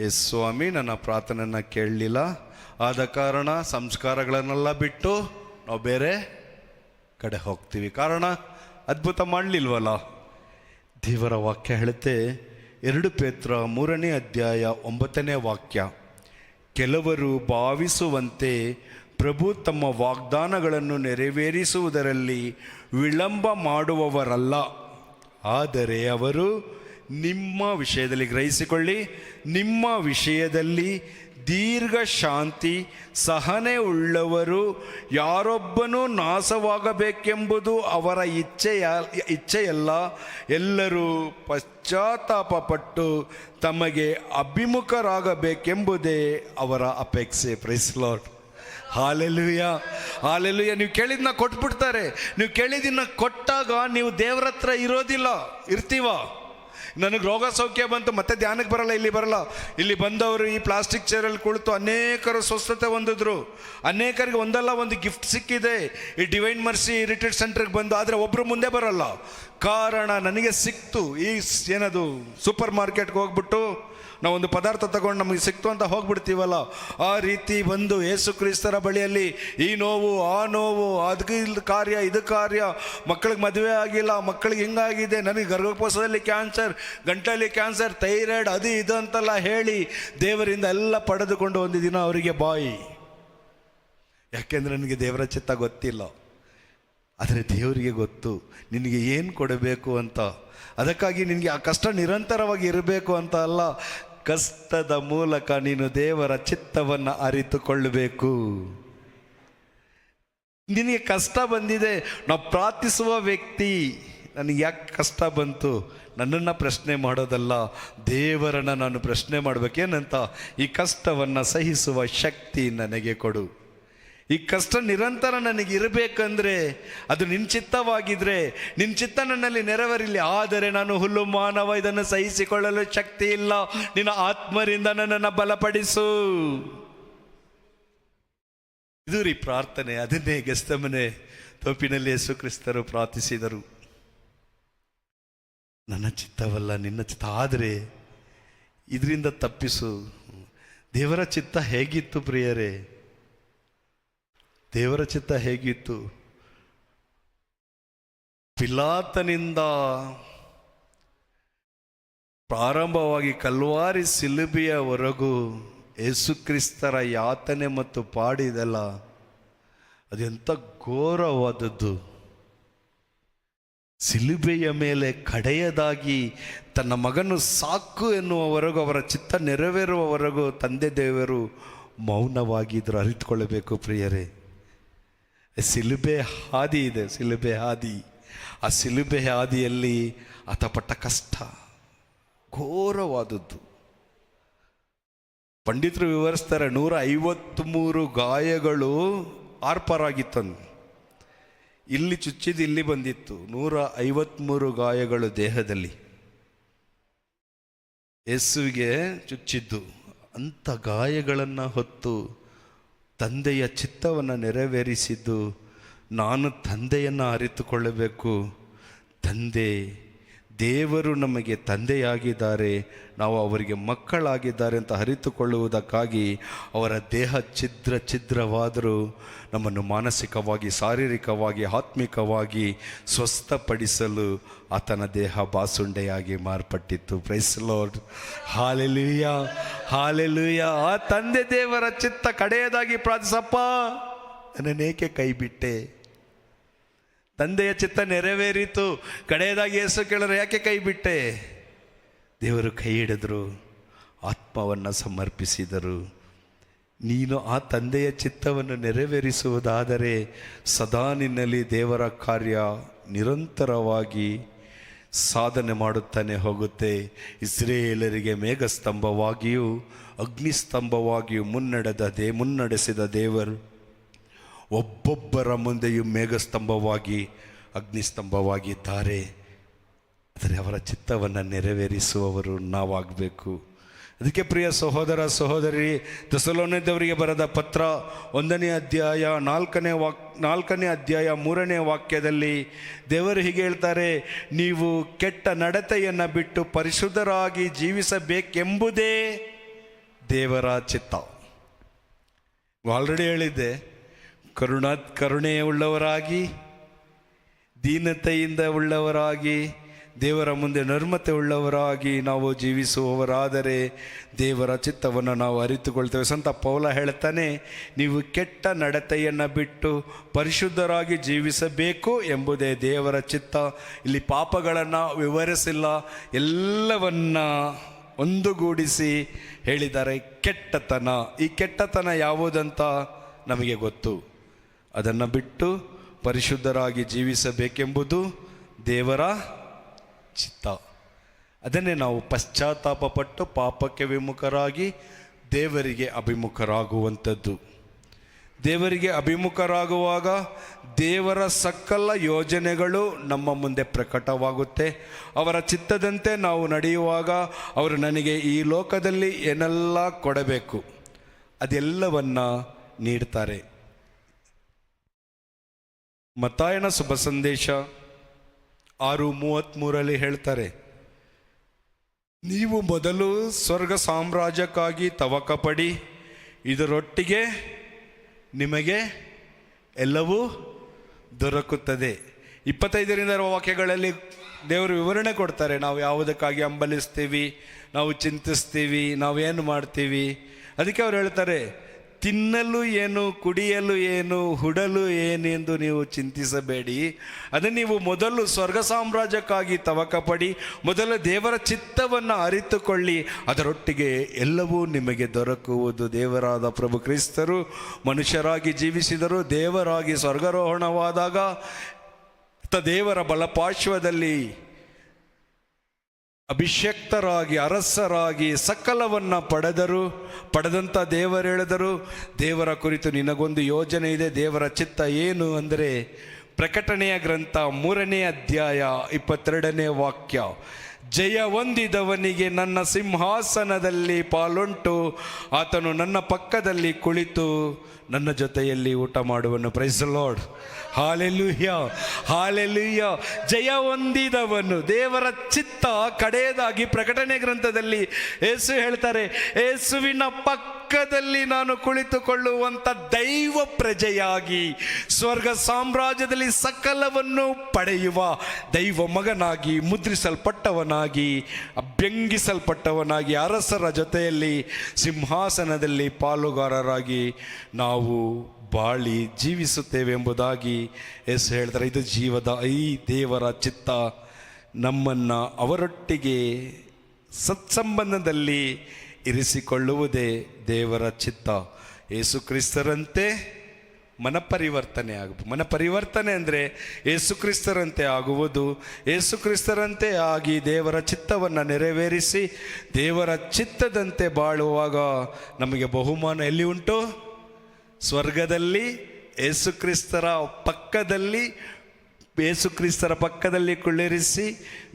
ಎಸ್ ಸ್ವಾಮಿ ನನ್ನ ಪ್ರಾರ್ಥನೆಯನ್ನು ಕೇಳಲಿಲ್ಲ, ಆದ ಕಾರಣ ಸಂಸ್ಕಾರಗಳನ್ನೆಲ್ಲ ಬಿಟ್ಟು ನಾವು ಬೇರೆ ಕಡೆ ಹೋಗ್ತೀವಿ. ಕಾರಣ ಅದ್ಭುತ ಮಾಡಲಿಲ್ವಲ್ಲ. ದೇವರ ವಾಕ್ಯ ಹೇಳುತ್ತೆ, 2 ಪೇತ್ರ 3ನೇ ಅಧ್ಯಾಯ 9ನೇ ವಾಕ್ಯ, ಕೆಲವರು ಭಾವಿಸುವಂತೆ ಪ್ರಭು ತಮ್ಮ ವಾಗ್ದಾನಗಳನ್ನು ನೆರವೇರಿಸುವುದರಲ್ಲಿ ವಿಳಂಬ ಮಾಡುವವರಲ್ಲ, ಆದರೆ ಅವರು ನಿಮ್ಮ ವಿಷಯದಲ್ಲಿ, ಗ್ರಹಿಸಿಕೊಳ್ಳಿ, ನಿಮ್ಮ ವಿಷಯದಲ್ಲಿ ದೀರ್ಘ ಶಾಂತಿ ಸಹನೆ ಉಳ್ಳವರು, ಯಾರೊಬ್ಬನೂ ನಾಶವಾಗಬೇಕೆಂಬುದು ಅವರ ಇಚ್ಛೆಯಲ್ಲ, ಎಲ್ಲರೂ ಪಶ್ಚಾತ್ತಾಪಪಟ್ಟು ತಮಗೆ ಅಭಿಮುಖರಾಗಬೇಕೆಂಬುದೇ ಅವರ ಅಪೇಕ್ಷೆ. Praise lord. Hallelujah, hallelujah. ನೀವು ಕೇಳಿದ್ನ ಕೊಟ್ಬಿಡ್ತಾರೆ. ನೀವು ಕೇಳಿದ್ದನ್ನ ಕೊಟ್ಟಾಗ ನೀವು ದೇವರ ಹತ್ರ ಇರ್ತೀವ. ನನಗೆ ರೋಗ ಸೌಖ್ಯ ಬಂತು, ಮತ್ತೆ ಧ್ಯಾನಕ್ಕೆ ಬರಲ್ಲ, ಇಲ್ಲಿ ಬರಲ್ಲ. ಇಲ್ಲಿ ಬಂದವರು ಈ ಪ್ಲಾಸ್ಟಿಕ್ ಚೇರಲ್ಲಿ ಕುಳಿತು ಅನೇಕರು ಸ್ವಸ್ಥತೆ ಹೊಂದಿದ್ರು. ಅನೇಕರಿಗೆ ಒಂದಲ್ಲ ಒಂದು ಗಿಫ್ಟ್ ಸಿಕ್ಕಿದೆ ಈ ಡಿವೈನ್ ಮರ್ಸಿ ರಿಟ್ರೀಟ್ ಸೆಂಟರ್ಗೆ ಬಂದು. ಆದರೆ ಒಬ್ಬರು ಮುಂದೆ ಬರಲ್ಲ. ಕಾರಣ ನನಗೆ ಸಿಕ್ತು. ಈ ಏನದು ಸೂಪರ್ ಮಾರ್ಕೆಟ್ಗೆ ಹೋಗ್ಬಿಟ್ಟು ನಾವೊಂದು ಪದಾರ್ಥ ತಗೊಂಡು ನಮಗೆ ಸಿಕ್ತು ಅಂತ ಹೋಗ್ಬಿಡ್ತೀವಲ್ಲ, ಆ ರೀತಿ ಬಂದು ಯೇಸು ಕ್ರಿಸ್ತರ ಬಳಿಯಲ್ಲಿ ಈ ನೋವು ಆ ನೋವು, ಅದು ಕಾರ್ಯ ಇದು ಕಾರ್ಯ, ಮಕ್ಕಳಿಗೆ ಮದುವೆ ಆಗಿಲ್ಲ, ಮಕ್ಕಳಿಗೆ ಹಿಂಗಾಗಿದೆ, ನನಗೆ ಗರ್ಭಕೋಶದಲ್ಲಿ ಕ್ಯಾನ್ಸರ್, ಗಂಟಲಲ್ಲಿ ಕ್ಯಾನ್ಸರ್, ಥೈರಾಯ್ಡ್, ಅದು ಇದು ಅಂತೆಲ್ಲ ಹೇಳಿ ದೇವರಿಂದ ಎಲ್ಲ ಪಡೆದುಕೊಂಡು ಒಂದು ದಿನ ಅವರಿಗೆ ಬಾಯಿ. ಯಾಕೆಂದರೆ ನನಗೆ ದೇವರ ಚಿತ್ತ ಗೊತ್ತಿಲ್ಲ, ಆದರೆ ದೇವರಿಗೆ ಗೊತ್ತು ನಿನಗೆ ಏನು ಕೊಡಬೇಕು ಅಂತ. ಅದಕ್ಕಾಗಿ ನಿನಗೆ ಆ ಕಷ್ಟ ನಿರಂತರವಾಗಿ ಇರಬೇಕು ಅಂತ ಅಲ್ಲ, ಕಷ್ಟದ ಮೂಲಕ ನೀನು ದೇವರ ಚಿತ್ತವನ್ನು ಅರಿತುಕೊಳ್ಳಬೇಕು. ನಿನಗೆ ಕಷ್ಟ ಬಂದಿದೆ, ನಾವು ಪ್ರಾರ್ಥಿಸುವ ವ್ಯಕ್ತಿ, ನನಗೆ ಯಾಕೆ ಕಷ್ಟ ಬಂತು ನನ್ನನ್ನು ಪ್ರಶ್ನೆ ಮಾಡೋದಲ್ಲ, ದೇವರನ್ನು ನಾನು ಪ್ರಶ್ನೆ ಮಾಡಬೇಕೇನಂತ. ಈ ಕಷ್ಟವನ್ನು ಸಹಿಸುವ ಶಕ್ತಿ ನನಗೆ ಕೊಡು. ಈ ಕಷ್ಟ ನಿರಂತರ ನನಗೆ ಇರಬೇಕಂದ್ರೆ ಅದು ನಿನ್ನ ಚಿತ್ತವಾಗಿದ್ರೆ, ನಿನ್ನ ಚಿತ್ತ ನನ್ನಲ್ಲಿ ನೆರವೇರಿಲ್ಲ. ಆದರೆ ನಾನು ಹುಲ್ಲು ಮಾನವ, ಇದನ್ನು ಸಹಿಸಿಕೊಳ್ಳಲು ಶಕ್ತಿ ಇಲ್ಲ, ನಿನ್ನ ಆತ್ಮರಿಂದ ನನ್ನನ್ನು ಬಲಪಡಿಸು. ಇದು ರೀ ಪ್ರಾರ್ಥನೆ. ಅದನ್ನೇ ಗೆಸ್ತಮನೆ ತೋಪಿನಲ್ಲಿ ಯೇಸು ಕ್ರಿಸ್ತರು ಪ್ರಾರ್ಥಿಸಿದರು. ನನ್ನ ಚಿತ್ತವಲ್ಲ ನಿನ್ನ ಚಿತ್ತ, ಆದರೆ ಇದರಿಂದ ತಪ್ಪಿಸು. ದೇವರ ಚಿತ್ತ ಹೇಗಿತ್ತು ಪ್ರಿಯರೇ? ದೇವರ ಚಿತ್ತ ಹೇಗಿತ್ತು? ಪಿಲಾತನಿಂದ ಪ್ರಾರಂಭವಾಗಿ ಕಲ್ವಾರಿ ಸಿಲುಬೆಯವರೆಗೂ ಯೇಸು ಕ್ರಿಸ್ತರ ಯಾತನೆ ಮತ್ತು ಪಾಡಿದೆಲ್ಲ ಅದೆಂಥ ಘೋರವಾದದ್ದು. ಸಿಲುಬೆಯ ಮೇಲೆ ಕಡೆಯದಾಗಿ ತನ್ನ ಮಗನು ಸಾಕು ಎನ್ನುವವರೆಗೂ, ಅವರ ಚಿತ್ತ ನೆರವೇರುವವರೆಗೂ ತಂದೆ ದೇವರು ಮೌನವಾಗಿದ್ದರು. ಅರಿತುಕೊಳ್ಳಬೇಕು ಪ್ರಿಯರೇ. ಸಿಲುಬೆ ಹಾದಿ ಇದೆ, ಸಿಲುಬೆ ಹಾದಿ. ಆ ಸಿಲುಬೆ ಹಾದಿಯಲ್ಲಿ ಆತ ಪಟ್ಟ ಕಷ್ಟ ಘೋರವಾದದ್ದು. ಪಂಡಿತರು ವಿವರಿಸ್ತಾರೆ, 153 ಗಾಯಗಳು ಆರ್ಪರಾಗಿತ್ತಂದು. ಇಲ್ಲಿ ಚುಚ್ಚಿದ್ದು ಇಲ್ಲಿ ಬಂದಿತ್ತು. 153 ಗಾಯಗಳು ದೇಹದಲ್ಲಿ ಯೇಸುವಿಗೆ ಚುಚ್ಚಿದ್ದು. ಅಂಥ ಗಾಯಗಳನ್ನು ಹೊತ್ತು ತಂದೆಯ ಚಿತ್ತವನ್ನು ನೆರವೇರಿಸಿದ್ದು. ನಾನು ತಂದೆಯನ್ನು ಅರಿತುಕೊಳ್ಳಬೇಕು. ತಂದೆ ದೇವರು ನಮಗೆ ತಂದೆಯಾಗಿದ್ದಾರೆ, ನಾವು ಅವರಿಗೆ ಮಕ್ಕಳಾಗಿದ್ದಾರೆ ಅಂತ ಅರಿತುಕೊಳ್ಳುವುದಕ್ಕಾಗಿ ಅವರ ದೇಹ ಛಿದ್ರವಾದರೂ ನಮ್ಮನ್ನು ಮಾನಸಿಕವಾಗಿ, ಶಾರೀರಿಕವಾಗಿ, ಆತ್ಮಿಕವಾಗಿ ಸ್ವಸ್ಥಪಡಿಸಲು ಆತನ ದೇಹ ಬಾಸುಂಡೆಯಾಗಿ ಮಾರ್ಪಟ್ಟಿತ್ತು. Praise lord, hallelujah, hallelujah. ಆ ತಂದೆ ದೇವರ ಚಿತ್ತ ಕಡೆಯದಾಗಿ ಪ್ರಾರ್ಥಿಸಪ್ಪ, ನನ್ನನ್ನೇಕೆ ಕೈ ಬಿಟ್ಟೆ? ತಂದೆಯ ಚಿತ್ತ ನೆರವೇರಿತು. ಕಡೆಯದಾಗಿ ಯೇಸು ಕೇಳರು, ಯಾಕೆ ಕೈ ಬಿಟ್ಟೆ? ದೇವರು ಕೈ ಹಿಡಿದ್ರು, ಆತ್ಮವನ್ನು ಸಮರ್ಪಿಸಿದರು. ನೀನು ಆ ತಂದೆಯ ಚಿತ್ತವನ್ನು ನೆರವೇರಿಸುವುದಾದರೆ ಸದಾ ನಿನ್ನಲ್ಲಿ ದೇವರ ಕಾರ್ಯ ನಿರಂತರವಾಗಿ ಸಾಧನೆ ಮಾಡುತ್ತಾನೆ ಹೋಗುತ್ತೆ. ಇಸ್ರೇಲರಿಗೆ ಮೇಘಸ್ತಂಭವಾಗಿಯೂ ಅಗ್ನಿಸ್ತಂಭವಾಗಿಯೂ ಮುನ್ನಡೆಸಿದ ದೇವರು ಒಬ್ಬೊಬ್ಬರ ಮುಂದೆಯೂ ಮೇಘಸ್ತಂಭವಾಗಿ ಅಗ್ನಿಸ್ತಂಭವಾಗಿದ್ದಾರೆ. ಆದರೆ ಅವರ ಚಿತ್ತವನ್ನು ನೆರವೇರಿಸುವವರು ನಾವಾಗಬೇಕು. ಅದಕ್ಕೆ ಪ್ರಿಯ ಸಹೋದರ ಸಹೋದರಿ, ಥೆಸಲೋನಿಕದವರಿಗೆ ಬರೆದ ಪತ್ರ 1ನೇ ಅಧ್ಯಾಯ 4ನೇ ಅಧ್ಯಾಯ 3ನೇ ವಾಕ್ಯದಲ್ಲಿ ದೇವರು ಹೀಗೆ ಹೇಳ್ತಾರೆ, ನೀವು ಕೆಟ್ಟ ನಡತೆಯನ್ನು ಬಿಟ್ಟು ಪರಿಶುದ್ಧರಾಗಿ ಜೀವಿಸಬೇಕೆಂಬುದೇ ದೇವರ ಚಿತ್ತ. ಆಲ್ರೆಡಿ ಹೇಳಿದ್ದೆ, ಕರುಣೆ ಉಳ್ಳವರಾಗಿ, ದೀನತೆಯಿಂದ ಉಳ್ಳವರಾಗಿ, ದೇವರ ಮುಂದೆ ನರ್ಮತೆ ಉಳ್ಳವರಾಗಿ ನಾವು ಜೀವಿಸುವವರಾದರೆ ದೇವರ ಚಿತ್ತವನ್ನು ನಾವು ಅರಿತುಕೊಳ್ತೇವೆ. ಸಂತ ಪೌಲ ಹೇಳ್ತಾನೆ, ನೀವು ಕೆಟ್ಟ ನಡತೆಯನ್ನು ಬಿಟ್ಟು ಪರಿಶುದ್ಧರಾಗಿ ಜೀವಿಸಬೇಕು ಎಂಬುದೇ ದೇವರ ಚಿತ್ತ. ಇಲ್ಲಿ ಪಾಪಗಳನ್ನು ವಿವರಿಸಿಲ್ಲ, ಎಲ್ಲವನ್ನ ಒಂದುಗೂಡಿಸಿ ಹೇಳಿದ್ದಾರೆ. ಕೆಟ್ಟತನ, ಈ ಕೆಟ್ಟತನ ಯಾವುದಂತ ನಮಗೆ ಗೊತ್ತು. ಅದನ್ನು ಬಿಟ್ಟು ಪರಿಶುದ್ಧರಾಗಿ ಜೀವಿಸಬೇಕೆಂಬುದು ದೇವರ ಚಿತ್ತ. ಅದನ್ನೇ ನಾವು ಪಶ್ಚಾತ್ತಾಪಪಟ್ಟು ಪಾಪಕ್ಕೆ ವಿಮುಖರಾಗಿ ದೇವರಿಗೆ ಅಭಿಮುಖರಾಗುವಂಥದ್ದು. ದೇವರಿಗೆ ಅಭಿಮುಖರಾಗುವಾಗ ದೇವರ ಸಕಲ ಯೋಜನೆಗಳು ನಮ್ಮ ಮುಂದೆ ಪ್ರಕಟವಾಗುತ್ತೆ. ಅವರ ಚಿತ್ತದಂತೆ ನಾವು ನಡೆಯುವಾಗ ಅವರು ನನಗೆ ಈ ಲೋಕದಲ್ಲಿ ಏನೆಲ್ಲ ಕೊಡಬೇಕು ಅದೆಲ್ಲವನ್ನ ನೀಡ್ತಾರೆ. ಮತ್ತಾಯನ ಶುಭ ಸಂದೇಶ 6:33 ಹೇಳ್ತಾರೆ, ನೀವು ಮೊದಲು ಸ್ವರ್ಗ ಸಾಮ್ರಾಜ್ಯಕ್ಕಾಗಿ ತವಕ ಪಡಿ, ಇದರೊಟ್ಟಿಗೆ ನಿಮಗೆ ಎಲ್ಲವೂ ದೊರಕುತ್ತದೆ. 25ರಿಂದ ವಾಕ್ಯಗಳಲ್ಲಿ ದೇವರು ವಿವರಣೆ ಕೊಡ್ತಾರೆ. ನಾವು ಯಾವುದಕ್ಕಾಗಿ ಹಂಬಲಿಸ್ತೀವಿ, ನಾವು ಚಿಂತಿಸ್ತೀವಿ, ನಾವೇನು ಮಾಡ್ತೀವಿ. ಅದಕ್ಕೆ ಅವ್ರು ಹೇಳ್ತಾರೆ, ತಿನ್ನಲು ಏನು, ಕುಡಿಯಲು ಏನು, ಉಡಲು ಏನು ಎಂದು ನೀವು ಚಿಂತಿಸಬೇಡಿ. ಅದನ್ನು ನೀವು ಮೊದಲು ಸ್ವರ್ಗ ಸಾಮ್ರಾಜ್ಯಕ್ಕಾಗಿ ತವಕ ಪಡಿ, ಮೊದಲು ದೇವರ ಚಿತ್ತವನ್ನು ಅರಿತುಕೊಳ್ಳಿ, ಅದರೊಟ್ಟಿಗೆ ಎಲ್ಲವೂ ನಿಮಗೆ ದೊರಕುವುದು. ದೇವರಾದ ಪ್ರಭು ಕ್ರಿಸ್ತರು ಮನುಷ್ಯರಾಗಿ ಜೀವಿಸಿದರು. ದೇವರಾಗಿ ಸ್ವರ್ಗಾರೋಹಣವಾದಾಗ ದೇವರ ಬಲಪಾರ್ಶ್ವದಲ್ಲಿ ಅಭಿಷಕ್ತರಾಗಿ ಅರಸರಾಗಿ ಸಕಲವನ್ನು ಪಡೆದಂಥ ದೇವರು ಹೇಳಿದರು, ದೇವರ ಕುರಿತು ನಿನಗೊಂದು ಯೋಜನೆ ಇದೆ. ದೇವರ ಚಿತ್ತ ಏನು ಅಂದರೆ, ಪ್ರಕಟಣೆಯ ಗ್ರಂಥ 3ನೇ ಅಧ್ಯಾಯ 22ನೇ ವಾಕ್ಯ, ಜಯ ಹೊಂದಿದವನಿಗೆ ನನ್ನ ಸಿಂಹಾಸನದಲ್ಲಿ ಪಾಲುಂಟು, ಆತನು ನನ್ನ ಪಕ್ಕದಲ್ಲಿ ಕುಳಿತು ನನ್ನ ಜೊತೆಯಲ್ಲಿ ಊಟ ಮಾಡುವನು. Praise the lord. Hallelujah, hallelujah. ಜಯ ಹೊಂದಿದವನು, ದೇವರ ಚಿತ್ತ ಕಡೆಯದಾಗಿ ಪ್ರಕಟಣೆ ಗ್ರಂಥದಲ್ಲಿ ಯೇಸು ಹೇಳ್ತಾರೆ, ಯೇಸುವಿನ ಪಕ್ಕದಲ್ಲಿ ನಾನು ಕುಳಿತುಕೊಳ್ಳುವಂಥ ದೈವ ಪ್ರಜೆಯಾಗಿ ಸ್ವರ್ಗ ಸಾಮ್ರಾಜ್ಯದಲ್ಲಿ ಸಕಲವನ್ನು ಪಡೆಯುವ ದೈವ ಮಗನಾಗಿ, ಮುದ್ರಿಸಲ್ಪಟ್ಟವನಾಗಿ, ಅಭ್ಯಂಗಿಸಲ್ಪಟ್ಟವನಾಗಿ, ಅರಸರ ಜೊತೆಯಲ್ಲಿ ಸಿಂಹಾಸನದಲ್ಲಿ ಪಾಲುಗಾರರಾಗಿ ನಾವು ಬಾಳಿ ಜೀವಿಸುತ್ತೇವೆ ಎಂಬುದಾಗಿ ಯೇಸು ಹೇಳ್ತಾರೆ. ಇದು ಜೀವದ ಈ ದೇವರ ಚಿತ್ತ, ನಮ್ಮನ್ನು ಅವರೊಟ್ಟಿಗೆ ಸತ್ಸಂಬಂಧದಲ್ಲಿ ಇರಿಸಿಕೊಳ್ಳುವುದೇ ದೇವರ ಚಿತ್ತ. ಯೇಸು ಕ್ರಿಸ್ತರಂತೆ ಮನಪರಿವರ್ತನೆ ಅಂದರೆ ಯೇಸು ಕ್ರಿಸ್ತರಂತೆ ಆಗುವುದು. ಯೇಸು ಕ್ರಿಸ್ತರಂತೆ ಆಗಿ ದೇವರ ಚಿತ್ತವನ್ನು ನೆರವೇರಿಸಿ ದೇವರ ಚಿತ್ತದಂತೆ ಬಾಳುವಾಗ ನಮಗೆ ಬಹುಮಾನ ಎಲ್ಲಿ ಉಂಟು? ಸ್ವರ್ಗದಲ್ಲಿ. ಯೇಸು ಕ್ರಿಸ್ತರ ಪಕ್ಕದಲ್ಲಿ ಕುಳ್ಳಿರಿಸಿ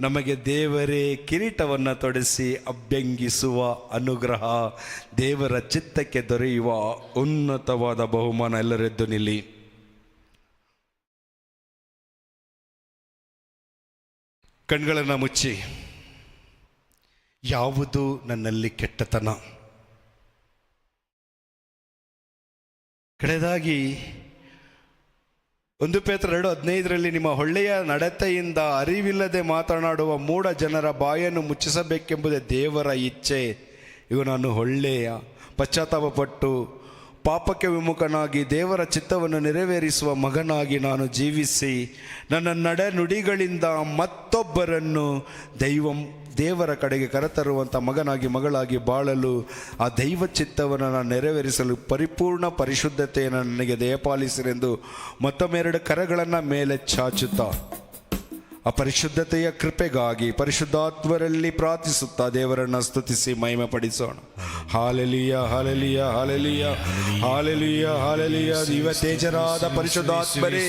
ನಮಗೆ ದೇವರೇ ಕಿರೀಟವನ್ನು ತೊಡಿಸಿ ಅಭ್ಯಂಗಿಸುವ ಅನುಗ್ರಹ, ದೇವರ ಚಿತ್ತಕ್ಕೆ ದೊರೆಯುವ ಉನ್ನತವಾದ ಬಹುಮಾನ. ಎಲ್ಲರೆದ್ದು ನಿಲ್ಲಿ. ಕಣ್ಗಳನ್ನು ಮುಚ್ಚಿ, ಯಾವುದು ನನ್ನಲ್ಲಿ ಕೆಟ್ಟತನ? ಕಡೆದಾಗಿ 1 ಪೇತ್ರ 2:15 ನಿಮ್ಮ ಒಳ್ಳೆಯ ನಡತೆಯಿಂದ ಅರಿವಿಲ್ಲದೆ ಮಾತನಾಡುವ ಮೂಢ ಜನರ ಬಾಯನ್ನು ಮುಚ್ಚಿಸಬೇಕೆಂಬುದೇ ದೇವರ ಇಚ್ಛೆ. ಇವು ನಾನು ಒಳ್ಳೆಯ ಪಶ್ಚಾತ್ತಾಪಪಟ್ಟು ಪಾಪಕ್ಕೆ ವಿಮುಖನಾಗಿ ದೇವರ ಚಿತ್ತವನ್ನು ನೆರವೇರಿಸುವ ಮಗನಾಗಿ ನಾನು ಜೀವಿಸಿ ನನ್ನ ನಡೆನುಡಿಗಳಿಂದ ಮತ್ತೊಬ್ಬರನ್ನು ದೇವರ ಕಡೆಗೆ ಕರೆತರುವಂಥ ಮಗನಾಗಿ ಮಗಳಾಗಿ ಬಾಳಲು, ಆ ದೈವ ಚಿತ್ತವನ್ನು ನಾನು ನೆರವೇರಿಸಲು ಪರಿಪೂರ್ಣ ಪರಿಶುದ್ಧತೆಯನ್ನು ನನಗೆ ದಯಪಾಲಿಸಿರೆಂದು ಮತ್ತೊಮ್ಮೆ 2 ಕರಗಳನ್ನು ಮೇಲೆ ಚಾಚುತ್ತಾ ಆ ಪರಿಶುದ್ಧತೆಯ ಕೃಪೆಗಾಗಿ ಪರಿಶುದ್ಧಾತ್ಮರಲ್ಲಿ ಪ್ರಾರ್ಥಿಸುತ್ತಾ ದೇವರನ್ನು ಸ್ತುತಿಸಿ ಮಹಿಮೆ ಪಡಿಸೋಣ. Hallelujah, hallelujah, hallelujah, hallelujah, hallelujah. ದೈವ ತೇಜರಾದ ಪರಿಶುದ್ಧಾತ್ಮರೇ,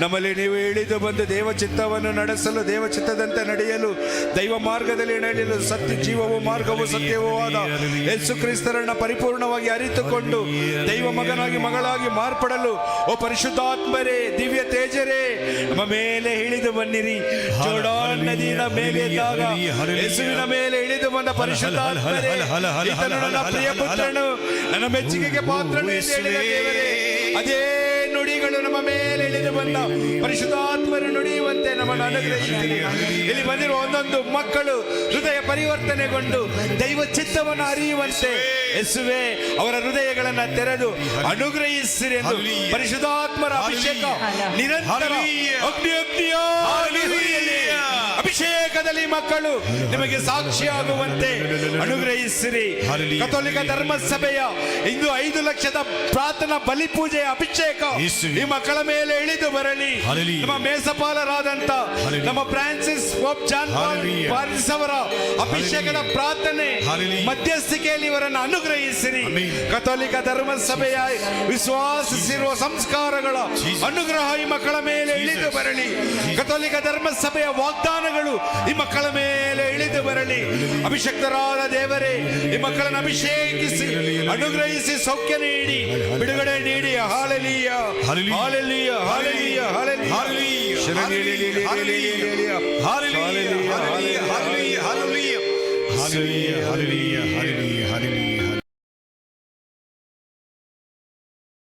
ನಮ್ಮಲ್ಲಿ ನೀವು ಇಳಿದು ಬಂದು ದೇವ ಚಿತ್ತವನ್ನು ನಡೆಸಲು, ದೇವ ಚಿತ್ತದಂತೆ ನಡೆಯಲು, ದೈವ ಮಾರ್ಗದಲ್ಲಿ ನಡೆಯಲು, ಸತ್ಯ ಜೀವವೂ ಮಾರ್ಗವೂ ಸತ್ಯವೂ ಆದ ಯೇಸು ಕ್ರಿಸ್ತರನ್ನು ಪರಿಪೂರ್ಣವಾಗಿ ಅರಿತುಕೊಂಡು ದೈವ ಮಗನಾಗಿ ಮಗಳಾಗಿ ಮಾರ್ಪಡಲು ಓ ಪರಿಶುದ್ಧಾತ್ಮರೇ, ದಿವ್ಯ ತೇಜರೇ, ನಮ್ಮ ಮೇಲೆ ಇಳಿದು ಬನ್ನಿರಿ. ಜೋರ್ಡಾನ್ ನದಿಯ ಮೇಲೆ ಇದ್ದಾಗ ಯೇಸುವಿನ ಮೇಲೆ ಇಳಿದು ಬಂದ ಪರಿಶುದ್ಧಾತ್ಮರೇ, ಈತನು ನನ್ನ ಪ್ರಿಯ ಪುತ್ರನು, ನನ್ನ ಮೆಚ್ಚುಗೆಗೆ ಪಾತ್ರನು ಎಂದು ಹೇಳಿದ ದೇವರೇ, ಅದೇ ನುಡಿಗಳು ನಮ್ಮ ಮೇಲೆ ಇಳಿದು ಬಂದ ಪರಿಶುದ್ಧಾತ್ಮರು ನುಡಿಯುವಂತೆ ನಮ್ಮನ್ನು ಅನುಗ್ರಹಿಸಿರಿ. ಇಲ್ಲಿ ಬಂದಿರುವ ಒಂದೊಂದು ಮಕ್ಕಳು ಹೃದಯ ಪರಿವರ್ತನೆಗೊಂಡು ದೈವ ಚಿತ್ತವನ್ನು ಅರಿಯುವಂತೆ ಯೇಸುವೇ ಅವರ ಹೃದಯಗಳನ್ನು ತೆರೆದು ಅನುಗ್ರಹಿಸಿರಿ ಎಂದು ಪರಿಶುದ್ಧಾತ್ಮರ ಅಭಿಷೇಕ ನಿರಂತರ ಅಗ್ನಿಯ ಅಭಿಷೇಕದಲ್ಲಿ ಮಕ್ಕಳು ನಿಮಗೆ ಸಾಕ್ಷಿಯಾಗುವಂತೆ ಅನುಗ್ರಹಿಸಿರಿ. ಕಥೋಲಿಕ ಧರ್ಮ ಸಭೆಯ ಇಂದು 5 ಲಕ್ಷದ ಪ್ರಾರ್ಥನಾ ಬಲಿ ಪೂಜೆಯ ಅಭಿಷೇಕ ಈ ಮಕ್ಕಳ ಮೇಲೆ ಇಳಿದು ಬರಲಿ. ನಮ್ಮ ಮೇಸಪಾಲರಾದಂತ ನಮ್ಮ ಫ್ರಾನ್ಸಿಸ್ ಪೋಪ್ ಜಾನ್ ಪಾರಿಸ್ ಅವರ ಅಭಿಷೇಕದ ಪ್ರಾರ್ಥನೆ ಮಧ್ಯಸ್ಥಿಕೆಯಲ್ಲಿ ಇವರನ್ನು ಅನುಗ್ರಹಿಸಿರಿ. ಕಥೋಲಿಕ ಧರ್ಮ ಸಭೆಯ ವಿಶ್ವಾಸಿಸಿರುವ ಸಂಸ್ಕಾರಗಳ ಅನುಗ್ರಹ ಈ ಮಕ್ಕಳ ಮೇಲೆ ಇಳಿದು ಬರಲಿ. ಕಥೋಲಿಕ ಧರ್ಮ ಸಭೆಯ ವಾಗ್ದಾನಗಳು ಈ ಮಕ್ಕಳ ಮೇಲೆ ಇಳಿದು ಬರಲಿ. ಅಭಿಷಕ್ತರಾದ ದೇವರೇ, ಈ ಮಕ್ಕಳನ್ನು ಅಭಿಷೇಕಿಸಿ ಅನುಗ್ರಹಿಸಿ ಸೌಖ್ಯ ನೀಡಿ ಬಿಡುಗಡೆ ನೀಡಿ. Hallelujah, hallelujah, hallelujah, hallelujah.